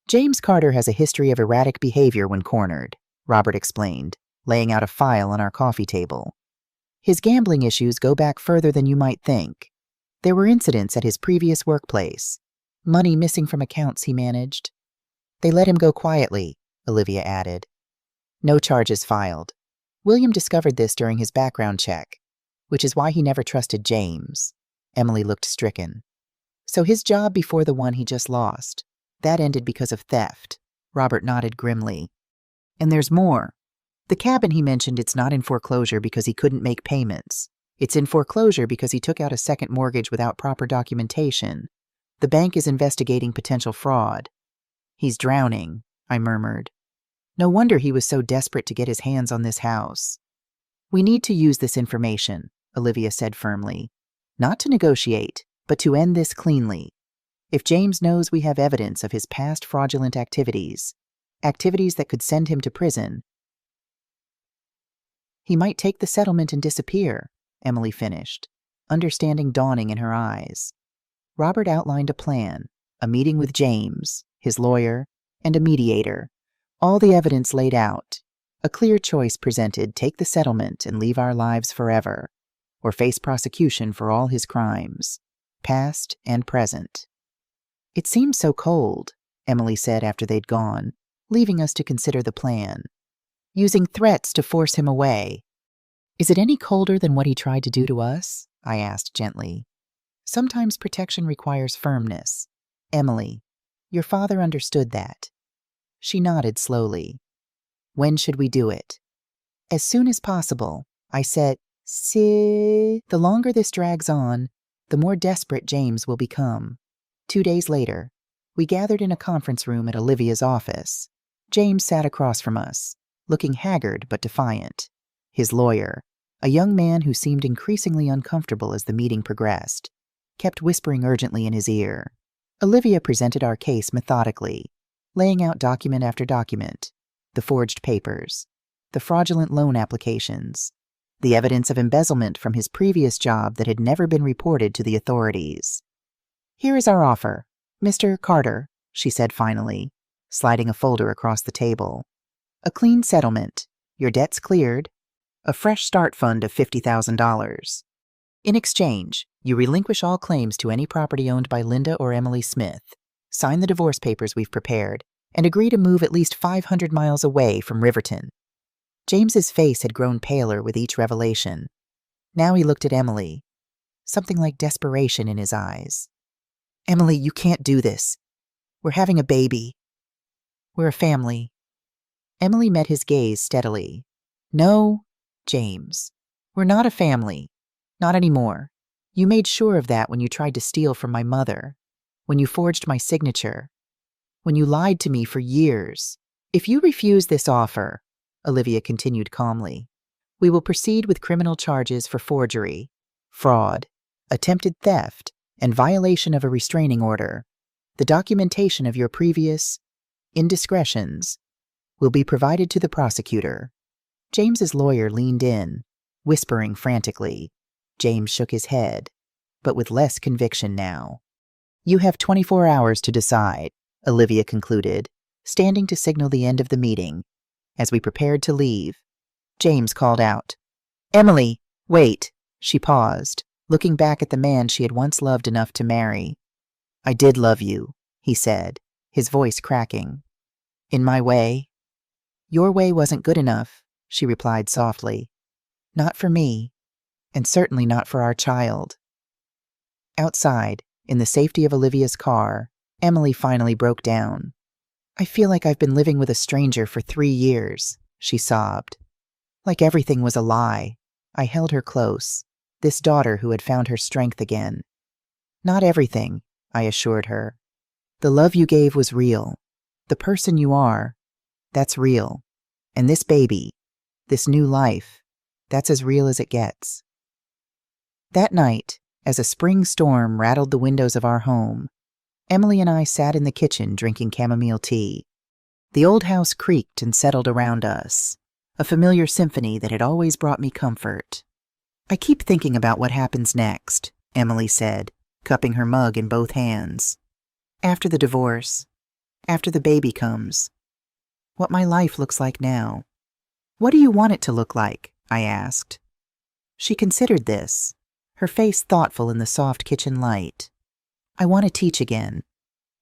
James Carter has a history of erratic behavior when cornered, Robert explained, laying out a file on our coffee table. His gambling issues go back further than you might think. There were incidents at his previous workplace, money missing from accounts he managed. They let him go quietly, Olivia added. No charges filed. William discovered this during his background check, which is why he never trusted James. Emily looked stricken. So his job before the one he just lost, that ended because of theft. Robert nodded grimly. And there's more. The cabin he mentioned, it's not in foreclosure because he couldn't make payments. It's in foreclosure because he took out a second mortgage without proper documentation. The bank is investigating potential fraud. He's drowning, I murmured. No wonder he was so desperate to get his hands on this house. We need to use this information, Olivia said firmly. Not to negotiate, but to end this cleanly. If James knows we have evidence of his past fraudulent activities that could send him to prison, he might take the settlement and disappear, Emily finished, understanding dawning in her eyes. Robert outlined a plan, a meeting with James, his lawyer, and a mediator. All the evidence laid out. A clear choice presented: take the settlement and leave our lives forever, or face prosecution for all his crimes, past and present. It seems so cold, Emily said after they'd gone, leaving us to consider the plan. Using threats to force him away. Is it any colder than what he tried to do to us? I asked gently. Sometimes protection requires firmness. Emily, your father understood that. She nodded slowly. When should we do it? As soon as possible, I said. The longer this drags on, the more desperate James will become. 2 days later, we gathered in a conference room at Olivia's office. James sat across from us, looking haggard but defiant. His lawyer, a young man who seemed increasingly uncomfortable as the meeting progressed, kept whispering urgently in his ear. Olivia presented our case methodically, laying out document after document, the forged papers, the fraudulent loan applications, the evidence of embezzlement from his previous job that had never been reported to the authorities. "Here is our offer, Mr. Carter," she said finally, sliding a folder across the table. "A clean settlement, your debts cleared, a fresh start fund of $50,000. In exchange, you relinquish all claims to any property owned by Linda or Emily Smith, sign the divorce papers we've prepared, and agree to move at least 500 miles away from Riverton." James's face had grown paler with each revelation. Now he looked at Emily, something like desperation in his eyes. "Emily, you can't do this. We're having a baby. We're a family." Emily met his gaze steadily. "No, James, we're not a family. Not anymore. You made sure of that when you tried to steal from my mother, when you forged my signature, when you lied to me for years. If you refuse this offer," Olivia continued calmly, "we will proceed with criminal charges for forgery, fraud, attempted theft, and violation of a restraining order. The documentation of your previous indiscretions will be provided to the prosecutor." James's lawyer leaned in, whispering frantically. James shook his head, but with less conviction now. "You have 24 hours to decide," Olivia concluded, standing to signal the end of the meeting. As we prepared to leave, James called out, "Emily, wait." She paused, looking back at the man she had once loved enough to marry. "I did love you," he said, his voice cracking. "In my way." "Your way wasn't good enough," she replied softly. "Not for me, and certainly not for our child." Outside, in the safety of Olivia's car, Emily finally broke down. "I feel like I've been living with a stranger for 3 years," she sobbed. Like everything was a lie. I held her close, this daughter who had found her strength again. "Not everything," I assured her. "The love you gave was real. The person you are, that's real. And this baby, this new life, that's as real as it gets." That night, as a spring storm rattled the windows of our home, Emily and I sat in the kitchen drinking chamomile tea. The old house creaked and settled around us, a familiar symphony that had always brought me comfort. "I keep thinking about what happens next," Emily said, cupping her mug in both hands. "After the divorce, after the baby comes, what my life looks like now." "What do you want it to look like?" I asked. She considered this, her face thoughtful in the soft kitchen light. "I want to teach again.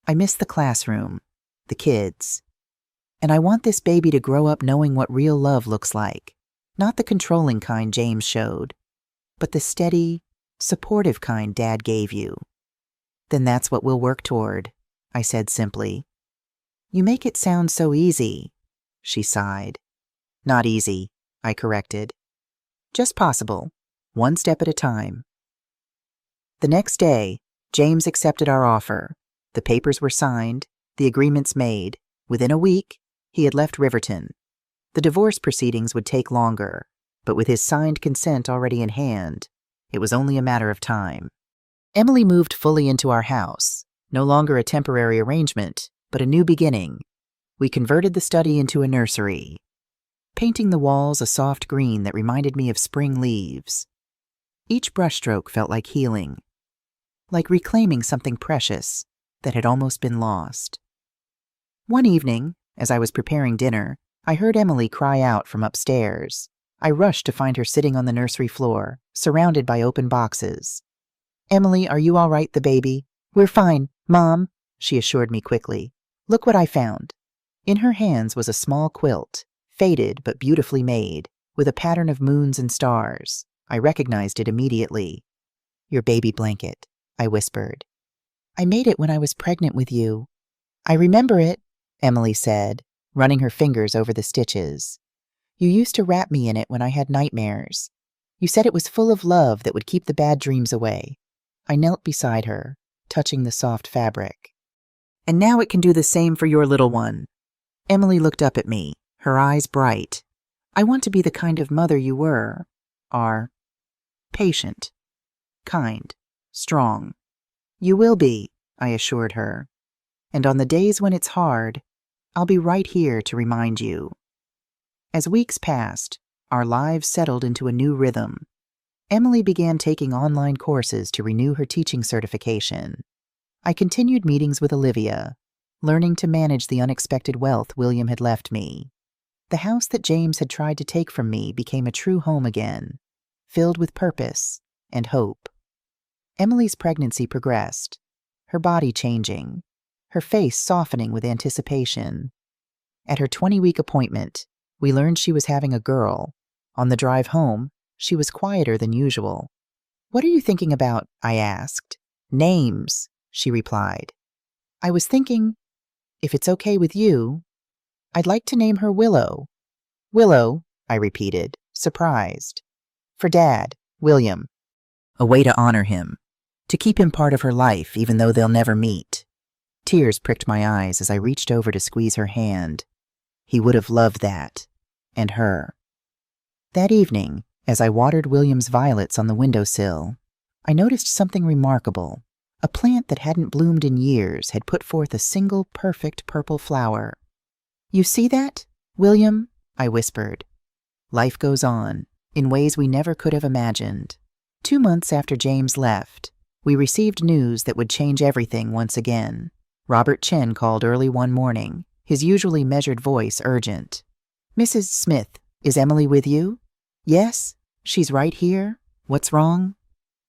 I miss the classroom, the kids. And I want this baby to grow up knowing what real love looks like. Not the controlling kind James showed, but the steady, supportive kind Dad gave you." "Then that's what we'll work toward," I said simply. "You make it sound so easy," she sighed. "Not easy," I corrected. "Just possible, one step at a time." The next day, James accepted our offer. The papers were signed, the agreements made. Within a week, he had left Riverton. The divorce proceedings would take longer, but with his signed consent already in hand, it was only a matter of time. Emily moved fully into our house, no longer a temporary arrangement, but a new beginning. We converted the study into a nursery, painting the walls a soft green that reminded me of spring leaves. Each brushstroke felt like healing, like reclaiming something precious that had almost been lost. One evening, as I was preparing dinner, I heard Emily cry out from upstairs. I rushed to find her sitting on the nursery floor, surrounded by open boxes. "Emily, are you all right, the baby?" "We're fine, Mom," she assured me quickly. "Look what I found." In her hands was a small quilt, faded but beautifully made, with a pattern of moons and stars. I recognized it immediately. "Your baby blanket," I whispered. "I made it when I was pregnant with you." "I remember it," Emily said, running her fingers over the stitches. "You used to wrap me in it when I had nightmares. You said it was full of love that would keep the bad dreams away." I knelt beside her, touching the soft fabric. "And now it can do the same for your little one." Emily looked up at me, her eyes bright. "I want to be the kind of mother you are. Patient, kind, strong." "You will be," I assured her. And on the days when it's hard, I'll be right here to remind you. As weeks passed, our lives settled into a new rhythm. Emily began taking online courses to renew her teaching certification. I continued meetings with Olivia, learning to manage the unexpected wealth William had left me. The house that James had tried to take from me became a true home again, filled with purpose and hope. Emily's pregnancy progressed, her body changing, her face softening with anticipation. At her 20-week appointment, we learned she was having a girl. On the drive home, she was quieter than usual. "What are you thinking about?" I asked. "Names," she replied. "I was thinking, if it's okay with you, I'd like to name her Willow." "Willow," I repeated, surprised. "For Dad, William. A way to honor him, to keep him part of her life even though they'll never meet." Tears pricked my eyes as I reached over to squeeze her hand. He would have loved that, and her. That evening, as I watered William's violets on the windowsill, I noticed something remarkable. A plant that hadn't bloomed in years had put forth a single perfect purple flower. "You see that, William?" I whispered. Life goes on, in ways we never could have imagined. 2 months after James left, we received news that would change everything once again. Robert Chen called early one morning, his usually measured voice urgent. "Mrs. Smith, is Emily with you?" "Yes, she's right here. What's wrong?"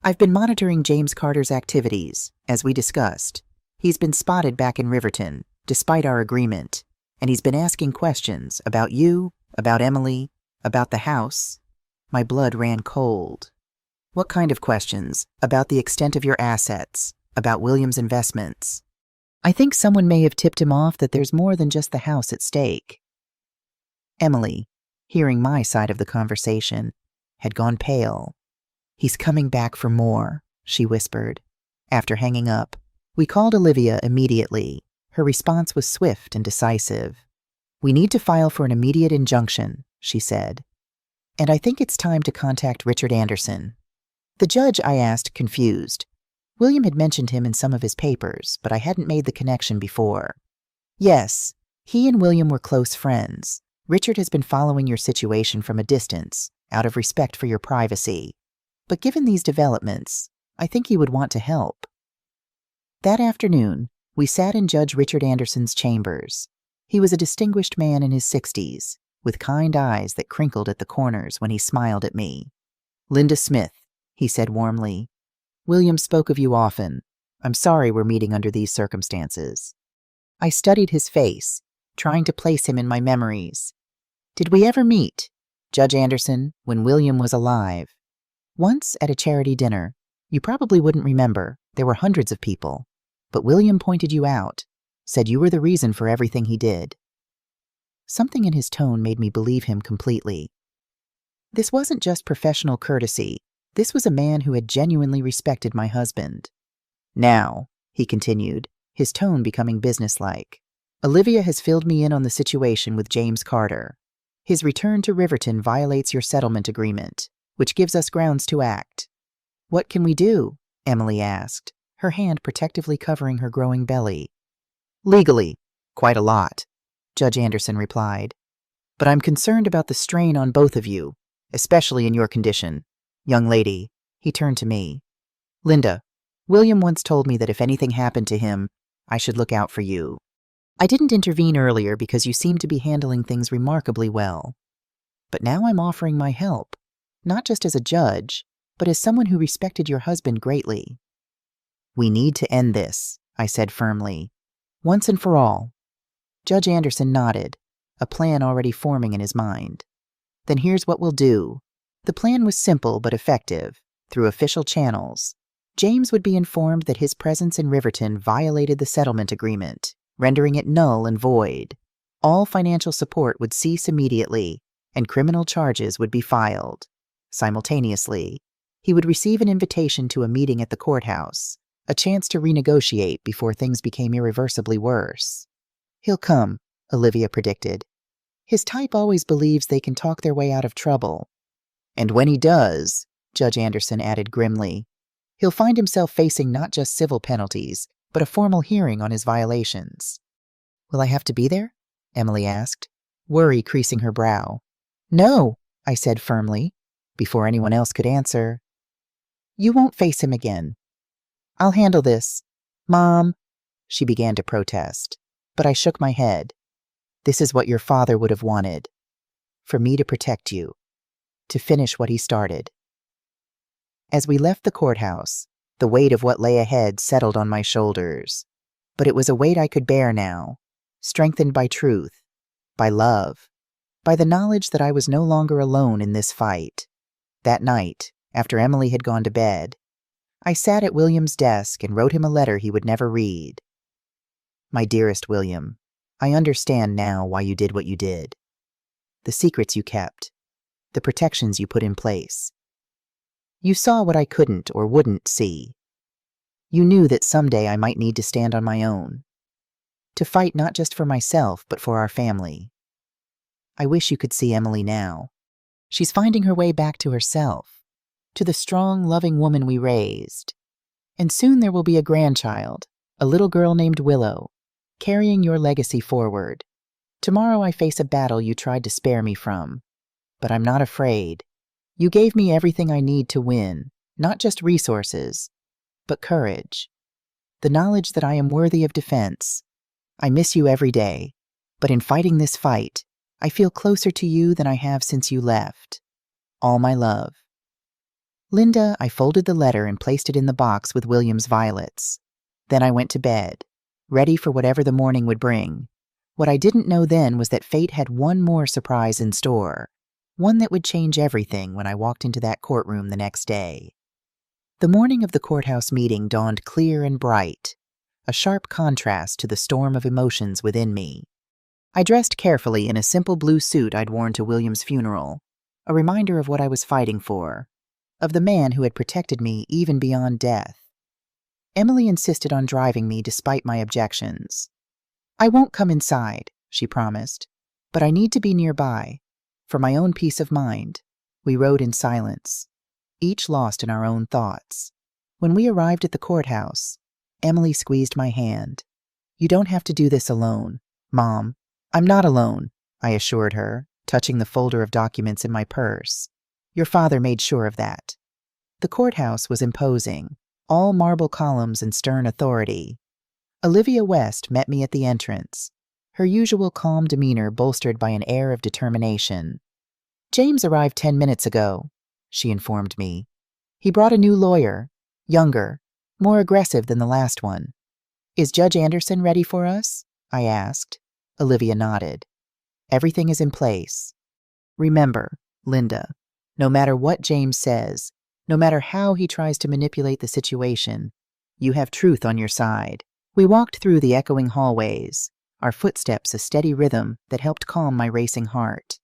"I've been monitoring James Carter's activities, as we discussed. He's been spotted back in Riverton, despite our agreement, and he's been asking questions about you, about Emily, about the house." My blood ran cold. "What kind of questions? About the extent of your assets? About William's investments?" "I think someone may have tipped him off that there's more than just the house at stake." Emily, hearing my side of the conversation, had gone pale. "He's coming back for more," she whispered. After hanging up, we called Olivia immediately. Her response was swift and decisive. "We need to file for an immediate injunction," she said. "And I think it's time to contact Richard Anderson." "The judge?" I asked, confused. William had mentioned him in some of his papers, but I hadn't made the connection before. "Yes, he and William were close friends. Richard has been following your situation from a distance, out of respect for your privacy. But given these developments, I think he would want to help." That afternoon, we sat in Judge Richard Anderson's chambers. He was a distinguished man in his 60s, with kind eyes that crinkled at the corners when he smiled at me. "Linda Smith," he said warmly. "William spoke of you often. I'm sorry we're meeting under these circumstances." I studied his face, trying to place him in my memories. "Did we ever meet, Judge Anderson, when William was alive?" "Once at a charity dinner. You probably wouldn't remember. There were hundreds of people. But William pointed you out, said you were the reason for everything he did." Something in his tone made me believe him completely. This wasn't just professional courtesy. This was a man who had genuinely respected my husband. "Now," he continued, his tone becoming businesslike, "Olivia has filled me in on the situation with James Carter. His return to Riverton violates your settlement agreement, which gives us grounds to act." "What can we do?" Emily asked, her hand protectively covering her growing belly. "Legally, quite a lot," Judge Anderson replied. "But I'm concerned about the strain on both of you, especially in your condition. Young lady," he turned to me. "Linda, William once told me that if anything happened to him, I should look out for you. I didn't intervene earlier because you seemed to be handling things remarkably well. But now I'm offering my help, not just as a judge, but as someone who respected your husband greatly." "We need to end this," I said firmly. "Once and for all." Judge Anderson nodded, a plan already forming in his mind. "Then here's what we'll do." The plan was simple but effective. Through official channels, James would be informed that his presence in Riverton violated the settlement agreement, rendering it null and void. All financial support would cease immediately, and criminal charges would be filed. Simultaneously, he would receive an invitation to a meeting at the courthouse, a chance to renegotiate before things became irreversibly worse. "He'll come," Olivia predicted. "His type always believes they can talk their way out of trouble." "And when he does," Judge Anderson added grimly, "he'll find himself facing not just civil penalties, but a formal hearing on his violations. Will I have to be there? Emily asked, worry creasing her brow. No, I said firmly, before anyone else could answer. You won't face him again. I'll handle this. Mom, she began to protest, but I shook my head. This is what your father would have wanted. For me to protect you. To finish what he started. As we left the courthouse, the weight of what lay ahead settled on my shoulders. But it was a weight I could bear now, strengthened by truth, by love, by the knowledge that I was no longer alone in this fight. That night, after Emily had gone to bed, I sat at William's desk and wrote him a letter he would never read. My dearest William, I understand now why you did what you did. The secrets you kept, the protections you put in place. You saw what I couldn't or wouldn't see. You knew that someday I might need to stand on my own, to fight not just for myself but for our family. I wish you could see Emily now. She's finding her way back to herself, to the strong, loving woman we raised. And soon there will be a grandchild, a little girl named Willow, carrying your legacy forward. Tomorrow I face a battle you tried to spare me from. But I'm not afraid. You gave me everything I need to win, not just resources, but courage. The knowledge that I am worthy of defense. I miss you every day, but in fighting this fight, I feel closer to you than I have since you left. All my love. Linda, I folded the letter and placed it in the box with William's violets. Then I went to bed, ready for whatever the morning would bring. What I didn't know then was that fate had one more surprise in store, one that would change everything when I walked into that courtroom the next day. The morning of the courthouse meeting dawned clear and bright, a sharp contrast to the storm of emotions within me. I dressed carefully in a simple blue suit I'd worn to William's funeral, a reminder of what I was fighting for, of the man who had protected me even beyond death. Emily insisted on driving me despite my objections. I won't come inside, she promised, but I need to be nearby. For my own peace of mind, we rode in silence, each lost in our own thoughts. When we arrived at the courthouse, Emily squeezed my hand. You don't have to do this alone, Mom. I'm not alone, I assured her, touching the folder of documents in my purse. Your father made sure of that. The courthouse was imposing, all marble columns and stern authority. Olivia West met me at the entrance, her usual calm demeanor bolstered by an air of determination. James arrived 10 minutes ago, she informed me. He brought a new lawyer, younger, more aggressive than the last one. Is Judge Anderson ready for us? I asked. Olivia nodded. Everything is in place. Remember, Linda, no matter what James says, no matter how he tries to manipulate the situation, you have truth on your side. We walked through the echoing hallways, our footsteps a steady rhythm that helped calm my racing heart.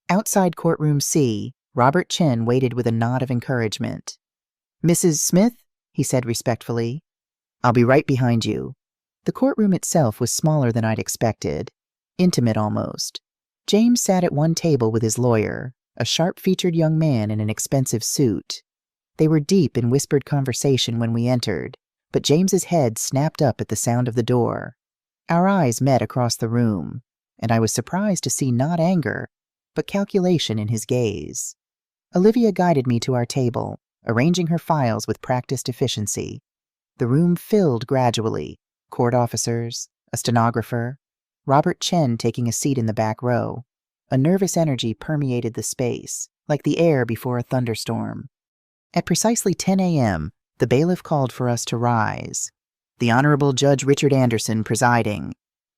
Outside courtroom C, Robert Chen waited with a nod of encouragement. Mrs. Smith, he said respectfully, I'll be right behind you. The courtroom itself was smaller than I'd expected, intimate almost. James sat at one table with his lawyer, a sharp-featured young man in an expensive suit. They were deep in whispered conversation when we entered, but James's head snapped up at the sound of the door. Our eyes met across the room, and I was surprised to see not anger, but calculation in his gaze. Olivia guided me to our table, arranging her files with practiced efficiency. The room filled gradually, court officers, a stenographer, Robert Chen taking a seat in the back row. A nervous energy permeated the space, like the air before a thunderstorm. At precisely 10 a.m., the bailiff called for us to rise. The Honorable Judge Richard Anderson presiding.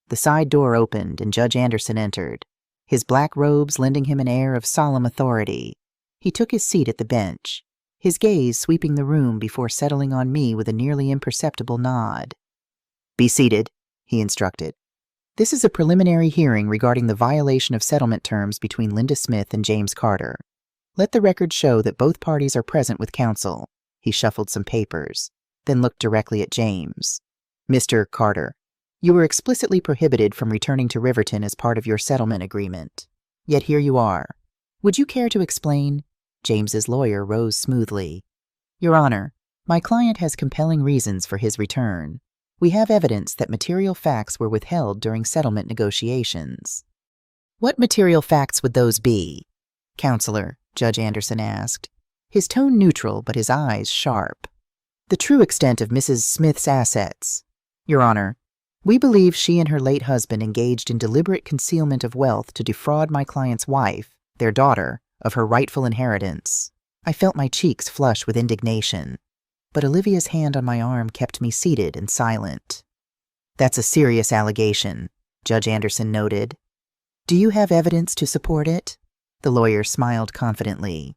The side door opened and Judge Anderson entered, his black robes lending him an air of solemn authority. He took his seat at the bench, his gaze sweeping the room before settling on me with a nearly imperceptible nod. Be seated, he instructed. This is a preliminary hearing regarding the violation of settlement terms between Linda Smith and James Carter. Let the record show that both parties are present with counsel. He shuffled some papers, then looked directly at James. Mr. Carter, you were explicitly prohibited from returning to Riverton as part of your settlement agreement. Yet here you are. Would you care to explain? James's lawyer rose smoothly. Your Honor, my client has compelling reasons for his return. We have evidence that material facts were withheld during settlement negotiations." "What material facts would those be?" "Counselor," Judge Anderson asked, his tone neutral but his eyes sharp. "The true extent of Mrs. Smith's assets. Your Honor, we believe she and her late husband engaged in deliberate concealment of wealth to defraud my client's wife, their daughter, of her rightful inheritance." I felt my cheeks flush with indignation, but Olivia's hand on my arm kept me seated and silent. "That's a serious allegation," Judge Anderson noted. "Do you have evidence to support it?" The lawyer smiled confidently.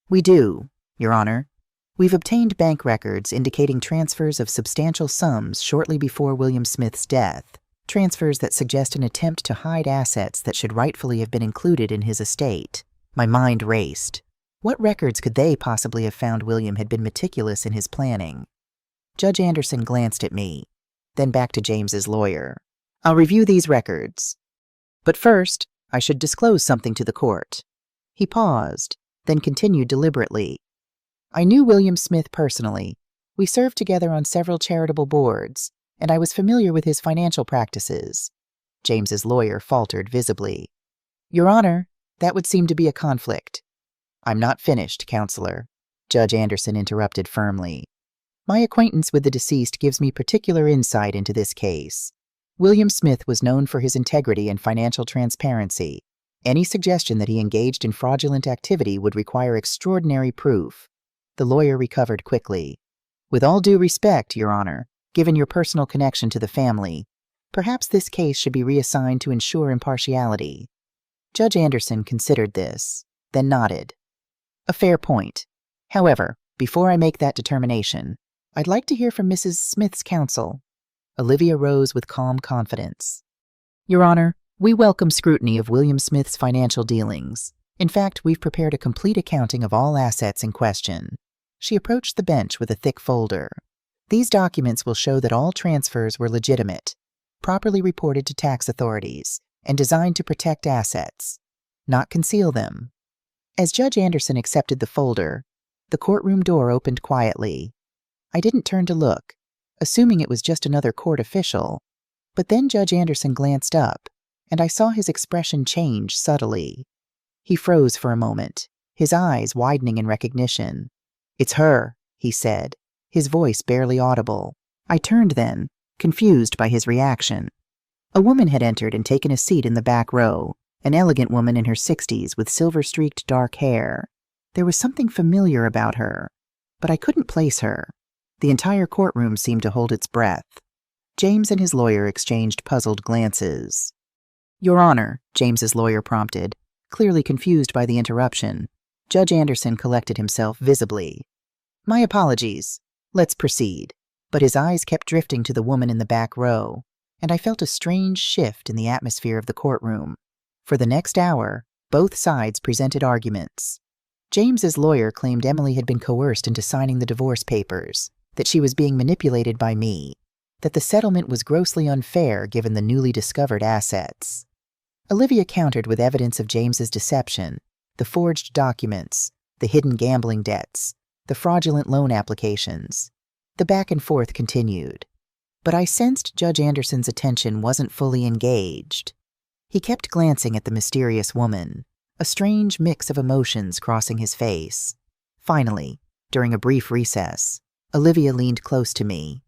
"We do, Your Honor. We've obtained bank records indicating transfers of substantial sums shortly before William Smith's death, transfers that suggest an attempt to hide assets that should rightfully have been included in his estate." My mind raced. What records could they possibly have found William had been meticulous in his planning? Judge Anderson glanced at me, then back to James's lawyer. "I'll review these records. But first, I should disclose something to the court." He paused, then continued deliberately. "I knew William Smith personally. We served together on several charitable boards, and I was familiar with his financial practices." James's lawyer faltered visibly. "Your Honor, that would seem to be a conflict." "I'm not finished, Counselor," Judge Anderson interrupted firmly. "My acquaintance with the deceased gives me particular insight into this case. William Smith was known for his integrity and financial transparency. Any suggestion that he engaged in fraudulent activity would require extraordinary proof." The lawyer recovered quickly. "With all due respect, Your Honor, given your personal connection to the family, perhaps this case should be reassigned to ensure impartiality." Judge Anderson considered this, then nodded. "A fair point. However, before I make that determination, I'd like to hear from Mrs. Smith's counsel." Olivia rose with calm confidence. "Your Honor, we welcome scrutiny of William Smith's financial dealings. In fact, we've prepared a complete accounting of all assets in question." She approached the bench with a thick folder. "These documents will show that all transfers were legitimate, properly reported to tax authorities, and designed to protect assets, not conceal them." As Judge Anderson accepted the folder, the courtroom door opened quietly. I didn't turn to look, assuming it was just another court official, but then Judge Anderson glanced up, and I saw his expression change subtly. He froze for a moment, his eyes widening in recognition. "It's her," he said, his voice barely audible. I turned then, confused by his reaction. A woman had entered and taken a seat in the back row, an elegant woman in her 60s with silver-streaked dark hair. There was something familiar about her, but I couldn't place her. The entire courtroom seemed to hold its breath. James and his lawyer exchanged puzzled glances. "Your Honor," James's lawyer prompted, clearly confused by the interruption. Judge Anderson collected himself visibly. "My apologies. Let's proceed." But his eyes kept drifting to the woman in the back row, and I felt a strange shift in the atmosphere of the courtroom. For the next hour, both sides presented arguments. James's lawyer claimed Emily had been coerced into signing the divorce papers, that she was being manipulated by me, that the settlement was grossly unfair given the newly discovered assets. Olivia countered with evidence of James's deception, the forged documents, the hidden gambling debts, the fraudulent loan applications. The back and forth continued, but I sensed Judge Anderson's attention wasn't fully engaged. He kept glancing at the mysterious woman, a strange mix of emotions crossing his face. Finally, during a brief recess, Olivia leaned close to me.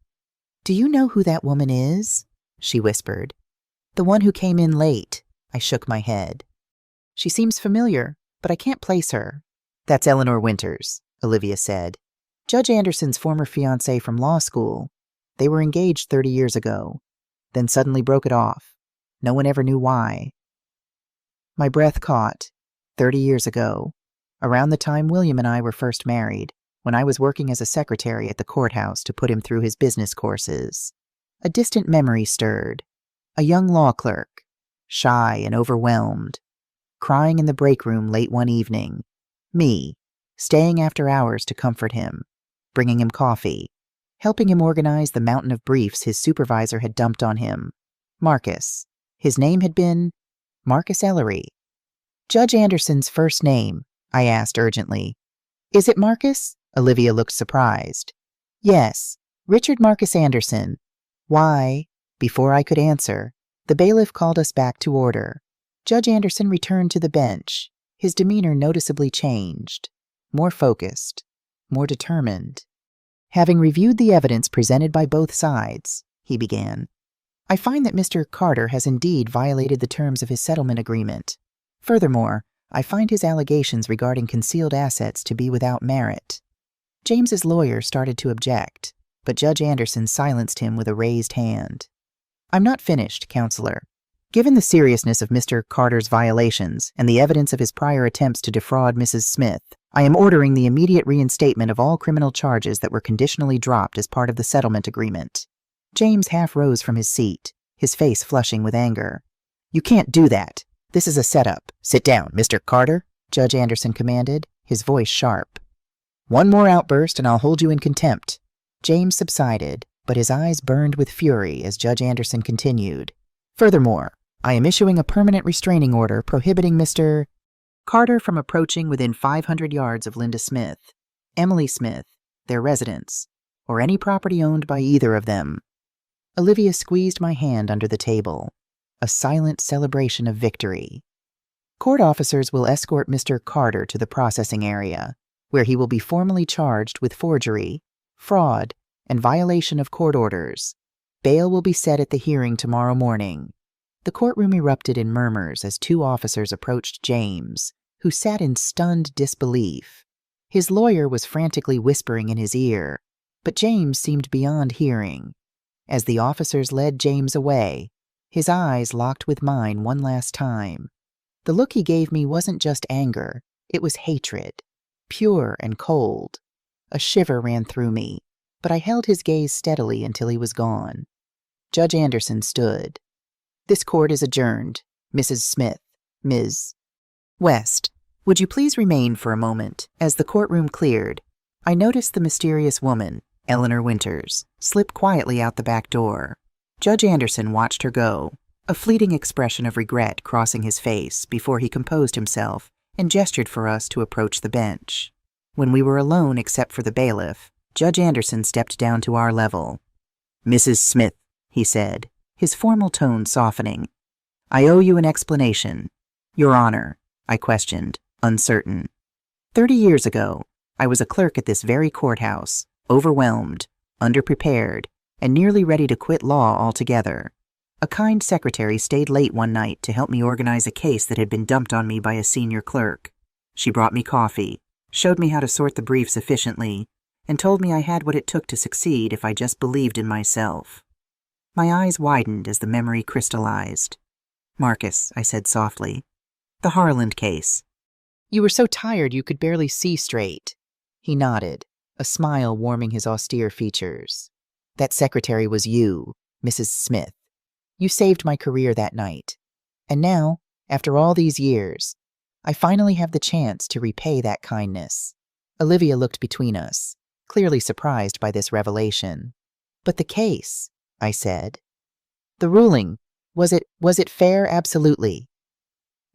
"Do you know who that woman is?" she whispered. "The one who came in late." I shook my head. "She seems familiar, but I can't place her." "That's Eleanor Winters," Olivia said. "Judge Anderson's former fiancée from law school. They were engaged 30 years ago, then suddenly broke it off. No one ever knew why." My breath caught. 30 years ago, around the time William and I were first married, when I was working as a secretary at the courthouse to put him through his business courses. A distant memory stirred. A young law clerk, shy and overwhelmed, crying in the break room late one evening. Me, staying after hours to comfort him, bringing him coffee, helping him organize the mountain of briefs his supervisor had dumped on him. Marcus. His name had been Marcus Ellery. "Judge Anderson's first name?" I asked urgently. "Is it Marcus?" Olivia looked surprised. "Yes, Richard Marcus Anderson. Why? Before I could answer, the bailiff called us back to order. Judge Anderson returned to the bench. His demeanor noticeably changed. More focused. More determined. Having reviewed the evidence presented by both sides, he began, I find that Mr. Carter has indeed violated the terms of his settlement agreement. Furthermore, I find his allegations regarding concealed assets to be without merit. James's lawyer started to object, but Judge Anderson silenced him with a raised hand. I'm not finished, Counselor. Given the seriousness of Mr. Carter's violations and the evidence of his prior attempts to defraud Mrs. Smith, I am ordering the immediate reinstatement of all criminal charges that were conditionally dropped as part of the settlement agreement. James half rose from his seat, his face flushing with anger. You can't do that. This is a setup. Sit down, Mr. Carter, Judge Anderson commanded, his voice sharp. One more outburst and I'll hold you in contempt. James subsided, but his eyes burned with fury as Judge Anderson continued. Furthermore, I am issuing a permanent restraining order prohibiting Mr. Carter from approaching within 500 yards of Linda Smith, Emily Smith, their residence, or any property owned by either of them. Olivia squeezed my hand under the table, a silent celebration of victory. Court officers will escort Mr. Carter to the processing area, where he will be formally charged with forgery, fraud, and violation of court orders. Bail will be set at the hearing tomorrow morning. The courtroom erupted in murmurs as two officers approached James, who sat in stunned disbelief. His lawyer was frantically whispering in his ear, but James seemed beyond hearing. As the officers led James away, his eyes locked with mine one last time. The look he gave me wasn't just anger, it was hatred, pure and cold. A shiver ran through me, but I held his gaze steadily until he was gone. Judge Anderson stood. This court is adjourned. Mrs. Smith, Ms. West, would you please remain for a moment? As the courtroom cleared, I noticed the mysterious woman, Eleanor Winters, slip quietly out the back door. Judge Anderson watched her go, a fleeting expression of regret crossing his face before he composed himself and gestured for us to approach the bench. When we were alone except for the bailiff, Judge Anderson stepped down to our level. Mrs. Smith, he said, his formal tone softening. I owe you an explanation. Your Honor, I questioned, uncertain. 30 years ago, I was a clerk at this very courthouse, overwhelmed, underprepared, and nearly ready to quit law altogether. A kind secretary stayed late one night to help me organize a case that had been dumped on me by a senior clerk. She brought me coffee, showed me how to sort the briefs efficiently, and told me I had what it took to succeed if I just believed in myself. My eyes widened as the memory crystallized. Marcus, I said softly. The Harland case. You were so tired you could barely see straight. He nodded, a smile warming his austere features. That secretary was you, Mrs. Smith. You saved my career that night. And now, after all these years, I finally have the chance to repay that kindness. Olivia looked between us, clearly surprised by this revelation. But the case, I said. The ruling, was it fair? Absolutely.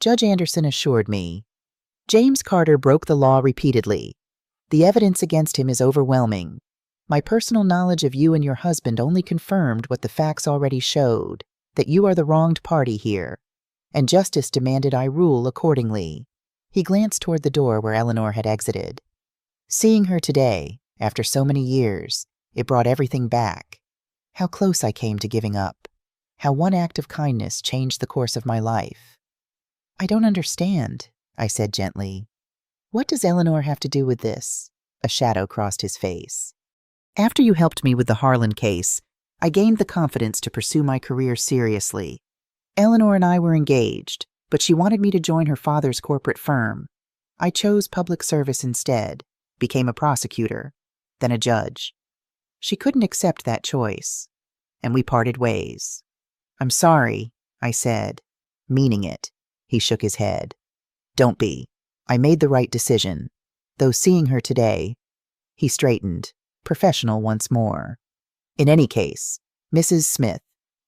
Judge Anderson assured me. James Carter broke the law repeatedly. The evidence against him is overwhelming. My personal knowledge of you and your husband only confirmed what the facts already showed, that you are the wronged party here, and justice demanded I rule accordingly. He glanced toward the door where Eleanor had exited. Seeing her today, after so many years, it brought everything back. How close I came to giving up. How one act of kindness changed the course of my life. I don't understand, I said gently. What does Eleanor have to do with this? A shadow crossed his face. After you helped me with the Harlan case, I gained the confidence to pursue my career seriously. Eleanor and I were engaged, but she wanted me to join her father's corporate firm. I chose public service instead, became a prosecutor, then a judge. She couldn't accept that choice, and we parted ways. I'm sorry, I said, meaning it. He shook his head. Don't be. I made the right decision, though seeing her today, he straightened, professional once more. In any case, Mrs. Smith,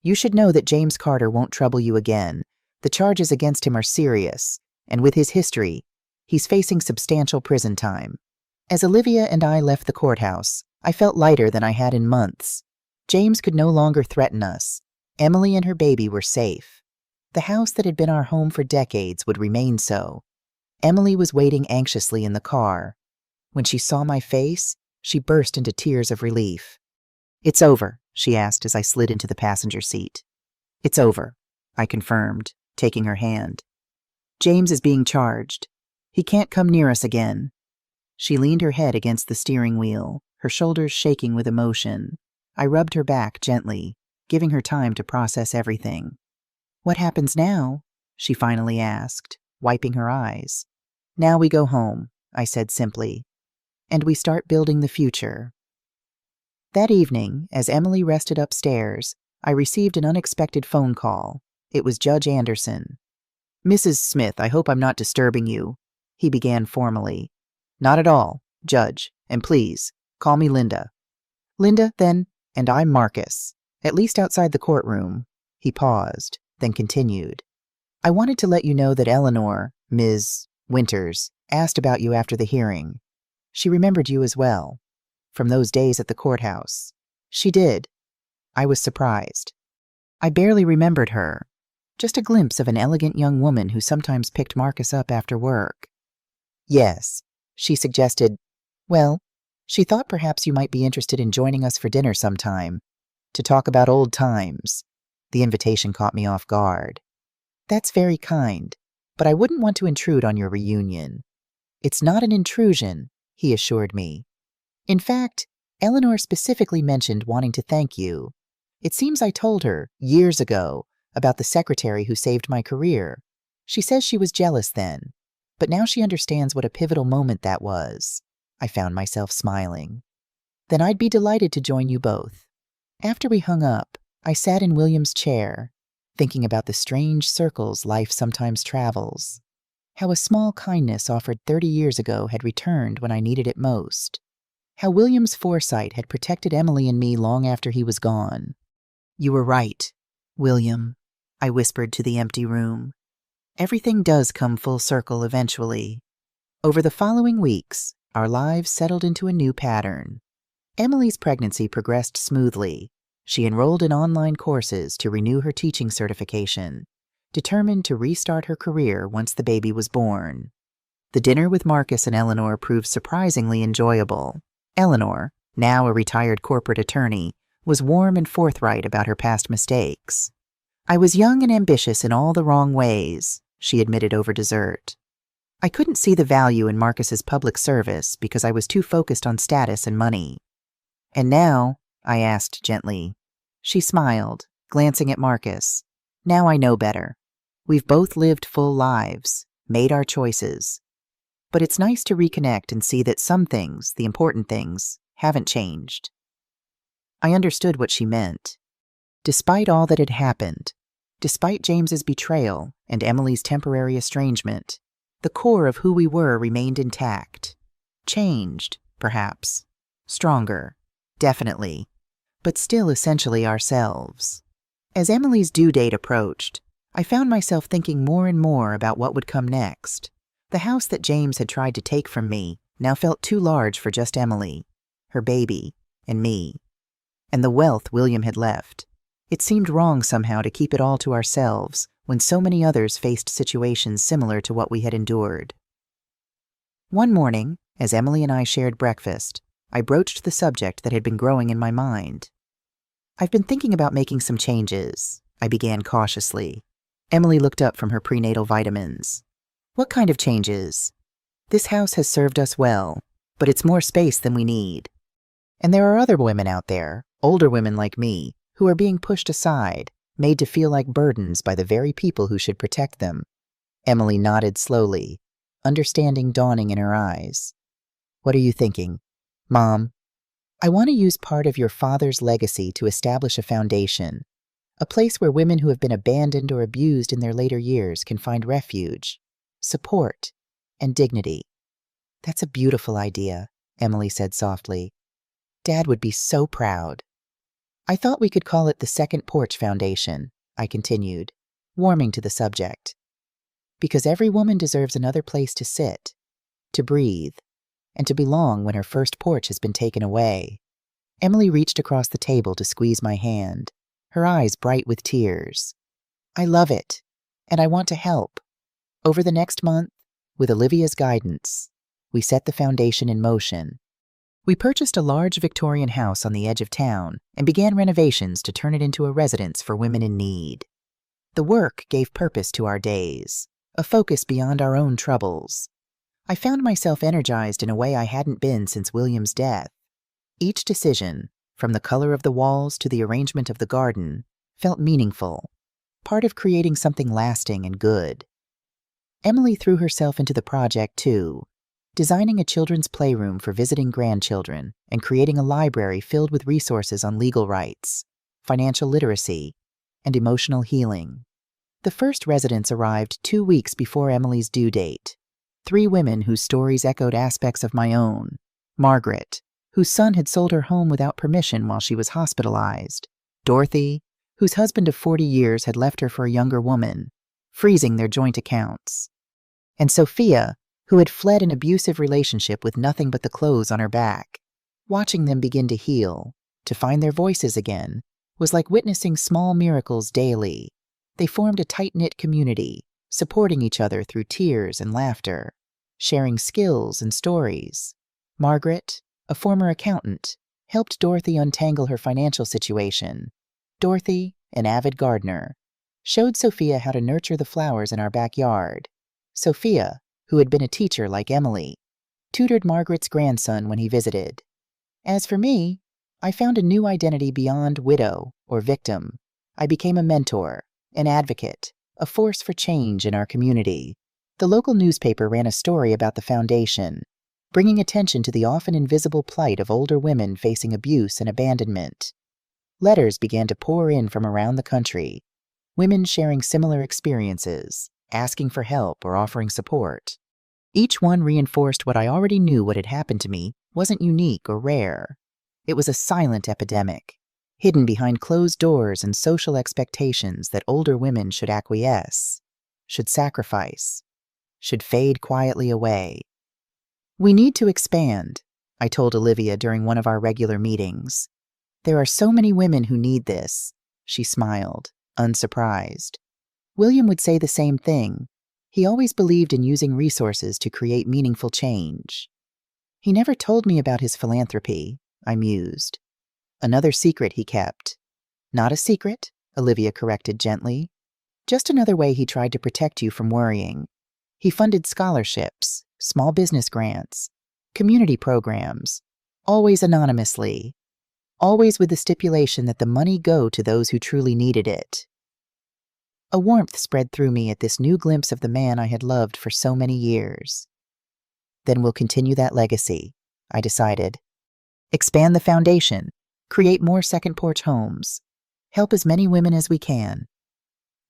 you should know that James Carter won't trouble you again. The charges against him are serious, and with his history, he's facing substantial prison time. As Olivia and I left the courthouse, I felt lighter than I had in months. James could no longer threaten us. Emily and her baby were safe. The house that had been our home for decades would remain so. Emily was waiting anxiously in the car. When she saw my face, she burst into tears of relief. "It's over," she asked as I slid into the passenger seat. "It's over," I confirmed, taking her hand. "James is being charged. He can't come near us again." She leaned her head against the steering wheel, her shoulders shaking with emotion. I rubbed her back gently, giving her time to process everything. "What happens now?" she finally asked, wiping her eyes. "Now we go home," I said simply, "and we start building the future." That evening, as Emily rested upstairs, I received an unexpected phone call. It was Judge Anderson. "Mrs. Smith, I hope I'm not disturbing you," he began formally. "Not at all, Judge, and please, call me Linda." "Linda, then, and I'm Marcus, at least outside the courtroom." He paused, then continued. "I wanted to let you know that Eleanor, Ms. Winters, asked about you after the hearing. She remembered you as well, from those days at the courthouse." "She did." I was surprised. I barely remembered her. Just a glimpse of an elegant young woman who sometimes picked Marcus up after work. "Yes," she suggested. "Well, she thought perhaps you might be interested in joining us for dinner sometime, to talk about old times." The invitation caught me off guard. "That's very kind, but I wouldn't want to intrude on your reunion." "It's not an intrusion," he assured me. "In fact, Eleanor specifically mentioned wanting to thank you. It seems I told her, years ago, about the secretary who saved my career. She says she was jealous then, but now she understands what a pivotal moment that was." I found myself smiling. "Then I'd be delighted to join you both." After we hung up, I sat in William's chair, thinking about the strange circles life sometimes travels. How a small kindness offered 30 years ago had returned when I needed it most. How William's foresight had protected Emily and me long after he was gone. "You were right, William," I whispered to the empty room. "Everything does come full circle eventually." Over the following weeks, our lives settled into a new pattern. Emily's pregnancy progressed smoothly. She enrolled in online courses to renew her teaching certification, determined to restart her career once the baby was born. The dinner with Marcus and Eleanor proved surprisingly enjoyable. Eleanor, now a retired corporate attorney, was warm and forthright about her past mistakes. "I was young and ambitious in all the wrong ways," she admitted over dessert. "I couldn't see the value in Marcus's public service because I was too focused on status and money." "And now?" I asked gently. She smiled, glancing at Marcus. "Now I know better. We've both lived full lives, made our choices. But it's nice to reconnect and see that some things, the important things, haven't changed." I understood what she meant. Despite all that had happened, despite James's betrayal and Emily's temporary estrangement, the core of who we were remained intact. Changed, perhaps. Stronger, definitely, but still essentially ourselves. As Emily's due date approached, I found myself thinking more and more about what would come next. The house that James had tried to take from me now felt too large for just Emily, her baby, and me. And the wealth William had left. It seemed wrong somehow to keep it all to ourselves when so many others faced situations similar to what we had endured. One morning, as Emily and I shared breakfast, I broached the subject that had been growing in my mind. "I've been thinking about making some changes," I began cautiously. Emily looked up from her prenatal vitamins. "What kind of changes?" "This house has served us well, but it's more space than we need. And there are other women out there, older women like me, who are being pushed aside, made to feel like burdens by the very people who should protect them." Emily nodded slowly, understanding dawning in her eyes. "What are you thinking?" "Mom, I want to use part of your father's legacy to establish a foundation, a place where women who have been abandoned or abused in their later years can find refuge, support, and dignity." "That's a beautiful idea," Emily said softly. "Dad would be so proud." "I thought we could call it the Second Porch Foundation," I continued, warming to the subject. "Because every woman deserves another place to sit, to breathe, and to belong when her first porch has been taken away." Emily reached across the table to squeeze my hand, her eyes bright with tears. I love it, and I want to help. Over the next month, with Olivia's guidance, we set the foundation in motion. We purchased a large Victorian house on the edge of town and began renovations to turn it into a residence for women in need. The work gave purpose to our days, a focus beyond our own troubles. I found myself energized in a way I hadn't been since William's death. Each decision, from the color of the walls to the arrangement of the garden, felt meaningful, part of creating something lasting and good. Emily threw herself into the project too, designing a children's playroom for visiting grandchildren and creating a library filled with resources on legal rights, financial literacy, and emotional healing. The first residents arrived 2 weeks before Emily's due date. 3 women whose stories echoed aspects of my own. Margaret, whose son had sold her home without permission while she was hospitalized. Dorothy, whose husband of 40 years had left her for a younger woman, freezing their joint accounts. And Sophia, who had fled an abusive relationship with nothing but the clothes on her back. Watching them begin to heal, to find their voices again, was like witnessing small miracles daily. They formed a tight-knit community, supporting each other through tears and laughter, sharing skills and stories. Margaret, a former accountant, helped Dorothy untangle her financial situation. Dorothy, an avid gardener, showed Sophia how to nurture the flowers in our backyard. Sophia, who had been a teacher like Emily, tutored Margaret's grandson when he visited. As for me, I found a new identity beyond widow or victim. I became a mentor, an advocate, a force for change in our community. The local newspaper ran a story about the foundation, bringing attention to the often invisible plight of older women facing abuse and abandonment. Letters began to pour in from around the country, women sharing similar experiences, asking for help or offering support. Each one reinforced what I already knew: what had happened to me wasn't unique or rare. It was a silent epidemic, hidden behind closed doors and social expectations that older women should acquiesce, should sacrifice, should fade quietly away. We need to expand, I told Olivia during one of our regular meetings. There are so many women who need this. She smiled, unsurprised. William would say the same thing. He always believed in using resources to create meaningful change. He never told me about his philanthropy, I mused. Another secret he kept. Not a secret, Olivia corrected gently. Just another way he tried to protect you from worrying. He funded scholarships, small business grants, community programs, always anonymously, always with the stipulation that the money go to those who truly needed it. A warmth spread through me at this new glimpse of the man I had loved for so many years. Then we'll continue that legacy, I decided. Expand the foundation, create more second porch homes, help as many women as we can.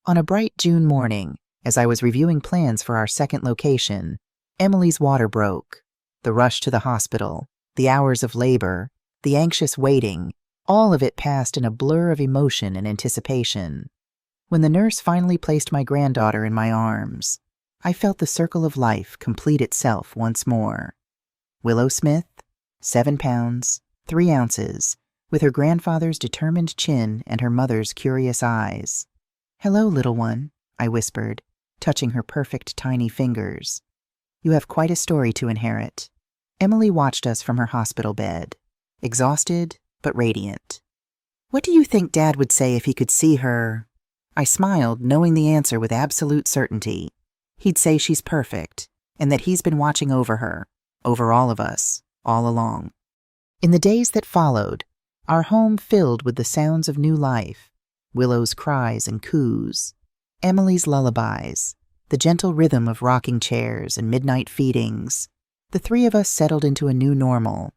On a bright June morning, as I was reviewing plans for our second location, Emily's water broke. The rush to the hospital, the hours of labor, the anxious waiting, all of it passed in a blur of emotion and anticipation. When the nurse finally placed my granddaughter in my arms, I felt the circle of life complete itself once more. Willow Smith, 7 pounds, 3 ounces, with her grandfather's determined chin and her mother's curious eyes. "Hello, little one," I whispered, touching her perfect tiny fingers. "You have quite a story to inherit." Emily watched us from her hospital bed, exhausted but radiant. "What do you think Dad would say if he could see her?" I smiled, knowing the answer with absolute certainty. He'd say she's perfect, and that he's been watching over her, over all of us, all along. In the days that followed, our home filled with the sounds of new life, Willow's cries and coos, Emily's lullabies, the gentle rhythm of rocking chairs and midnight feedings. The 3 of us settled into a new normal,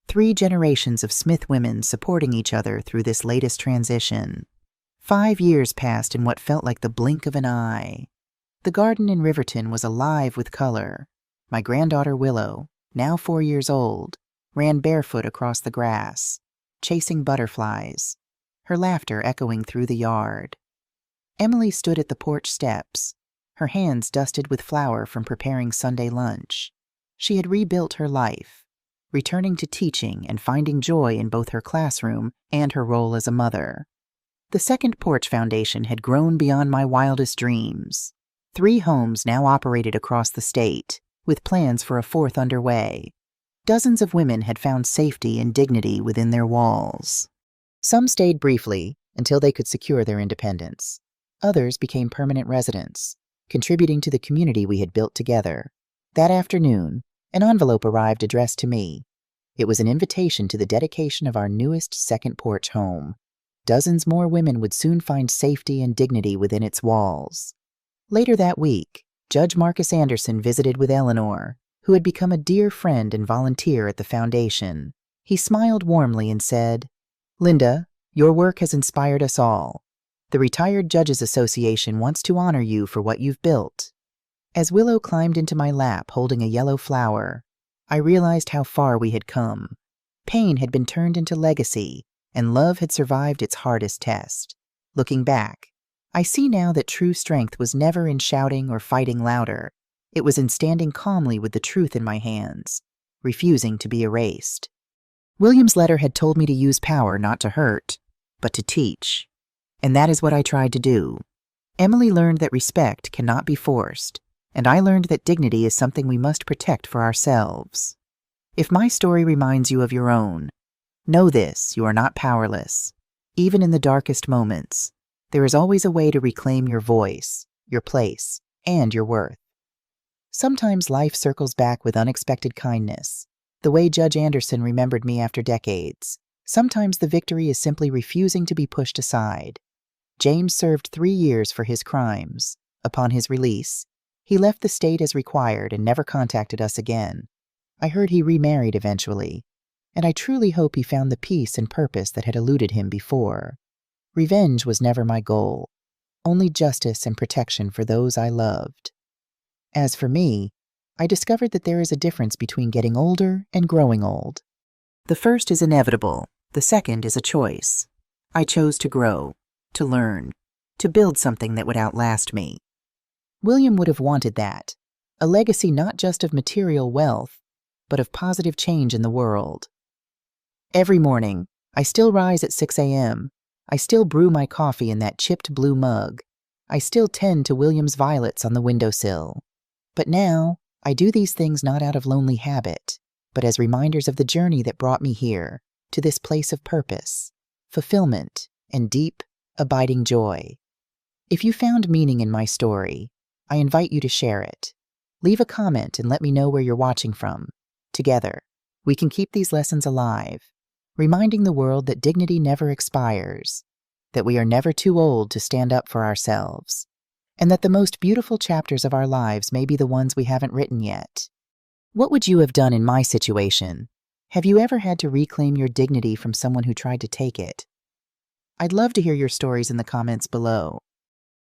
3 generations of Smith women supporting each other through this latest transition. 5 years passed in what felt like the blink of an eye. The garden in Riverton was alive with color. My granddaughter Willow, now 4 years old, ran barefoot across the grass, chasing butterflies, her laughter echoing through the yard. Emily stood at the porch steps, her hands dusted with flour from preparing Sunday lunch. She had rebuilt her life, returning to teaching and finding joy in both her classroom and her role as a mother. The Second Porch Foundation had grown beyond my wildest dreams. 3 homes now operated across the state, with plans for a 4th underway. Dozens of women had found safety and dignity within their walls. Some stayed briefly until they could secure their independence. Others became permanent residents, contributing to the community we had built together. That afternoon, an envelope arrived addressed to me. It was an invitation to the dedication of our newest Second Porch home. Dozens more women would soon find safety and dignity within its walls. Later that week, Judge Marcus Anderson visited with Eleanor, who had become a dear friend and volunteer at the foundation. He smiled warmly and said, "Linda, your work has inspired us all. The Retired Judges Association wants to honor you for what you've built." As Willow climbed into my lap holding a yellow flower, I realized how far we had come. Pain had been turned into legacy, and love had survived its hardest test. Looking back, I see now that true strength was never in shouting or fighting louder. It was in standing calmly with the truth in my hands, refusing to be erased. William's letter had told me to use power not to hurt, but to teach. And that is what I tried to do. Emily learned that respect cannot be forced, and I learned that dignity is something we must protect for ourselves. If my story reminds you of your own, know this: you are not powerless. Even in the darkest moments, there is always a way to reclaim your voice, your place, and your worth. Sometimes life circles back with unexpected kindness, the way Judge Anderson remembered me after decades. Sometimes the victory is simply refusing to be pushed aside. James served 3 years for his crimes. Upon his release, he left the state as required and never contacted us again. I heard he remarried eventually, and I truly hope he found the peace and purpose that had eluded him before. Revenge was never my goal, only justice and protection for those I loved. As for me, I discovered that there is a difference between getting older and growing old. The first is inevitable, the second is a choice. I chose to grow, to learn, to build something that would outlast me. William would have wanted that, a legacy not just of material wealth, but of positive change in the world. Every morning, I still rise at 6 a.m., I still brew my coffee in that chipped blue mug. I still tend to William's violets on the windowsill. But now, I do these things not out of lonely habit, but as reminders of the journey that brought me here, to this place of purpose, fulfillment, and deep, abiding joy. If you found meaning in my story, I invite you to share it. Leave a comment and let me know where you're watching from. Together, we can keep these lessons alive, reminding the world that dignity never expires, that we are never too old to stand up for ourselves, and that the most beautiful chapters of our lives may be the ones we haven't written yet. What would you have done in my situation? Have you ever had to reclaim your dignity from someone who tried to take it? I'd love to hear your stories in the comments below.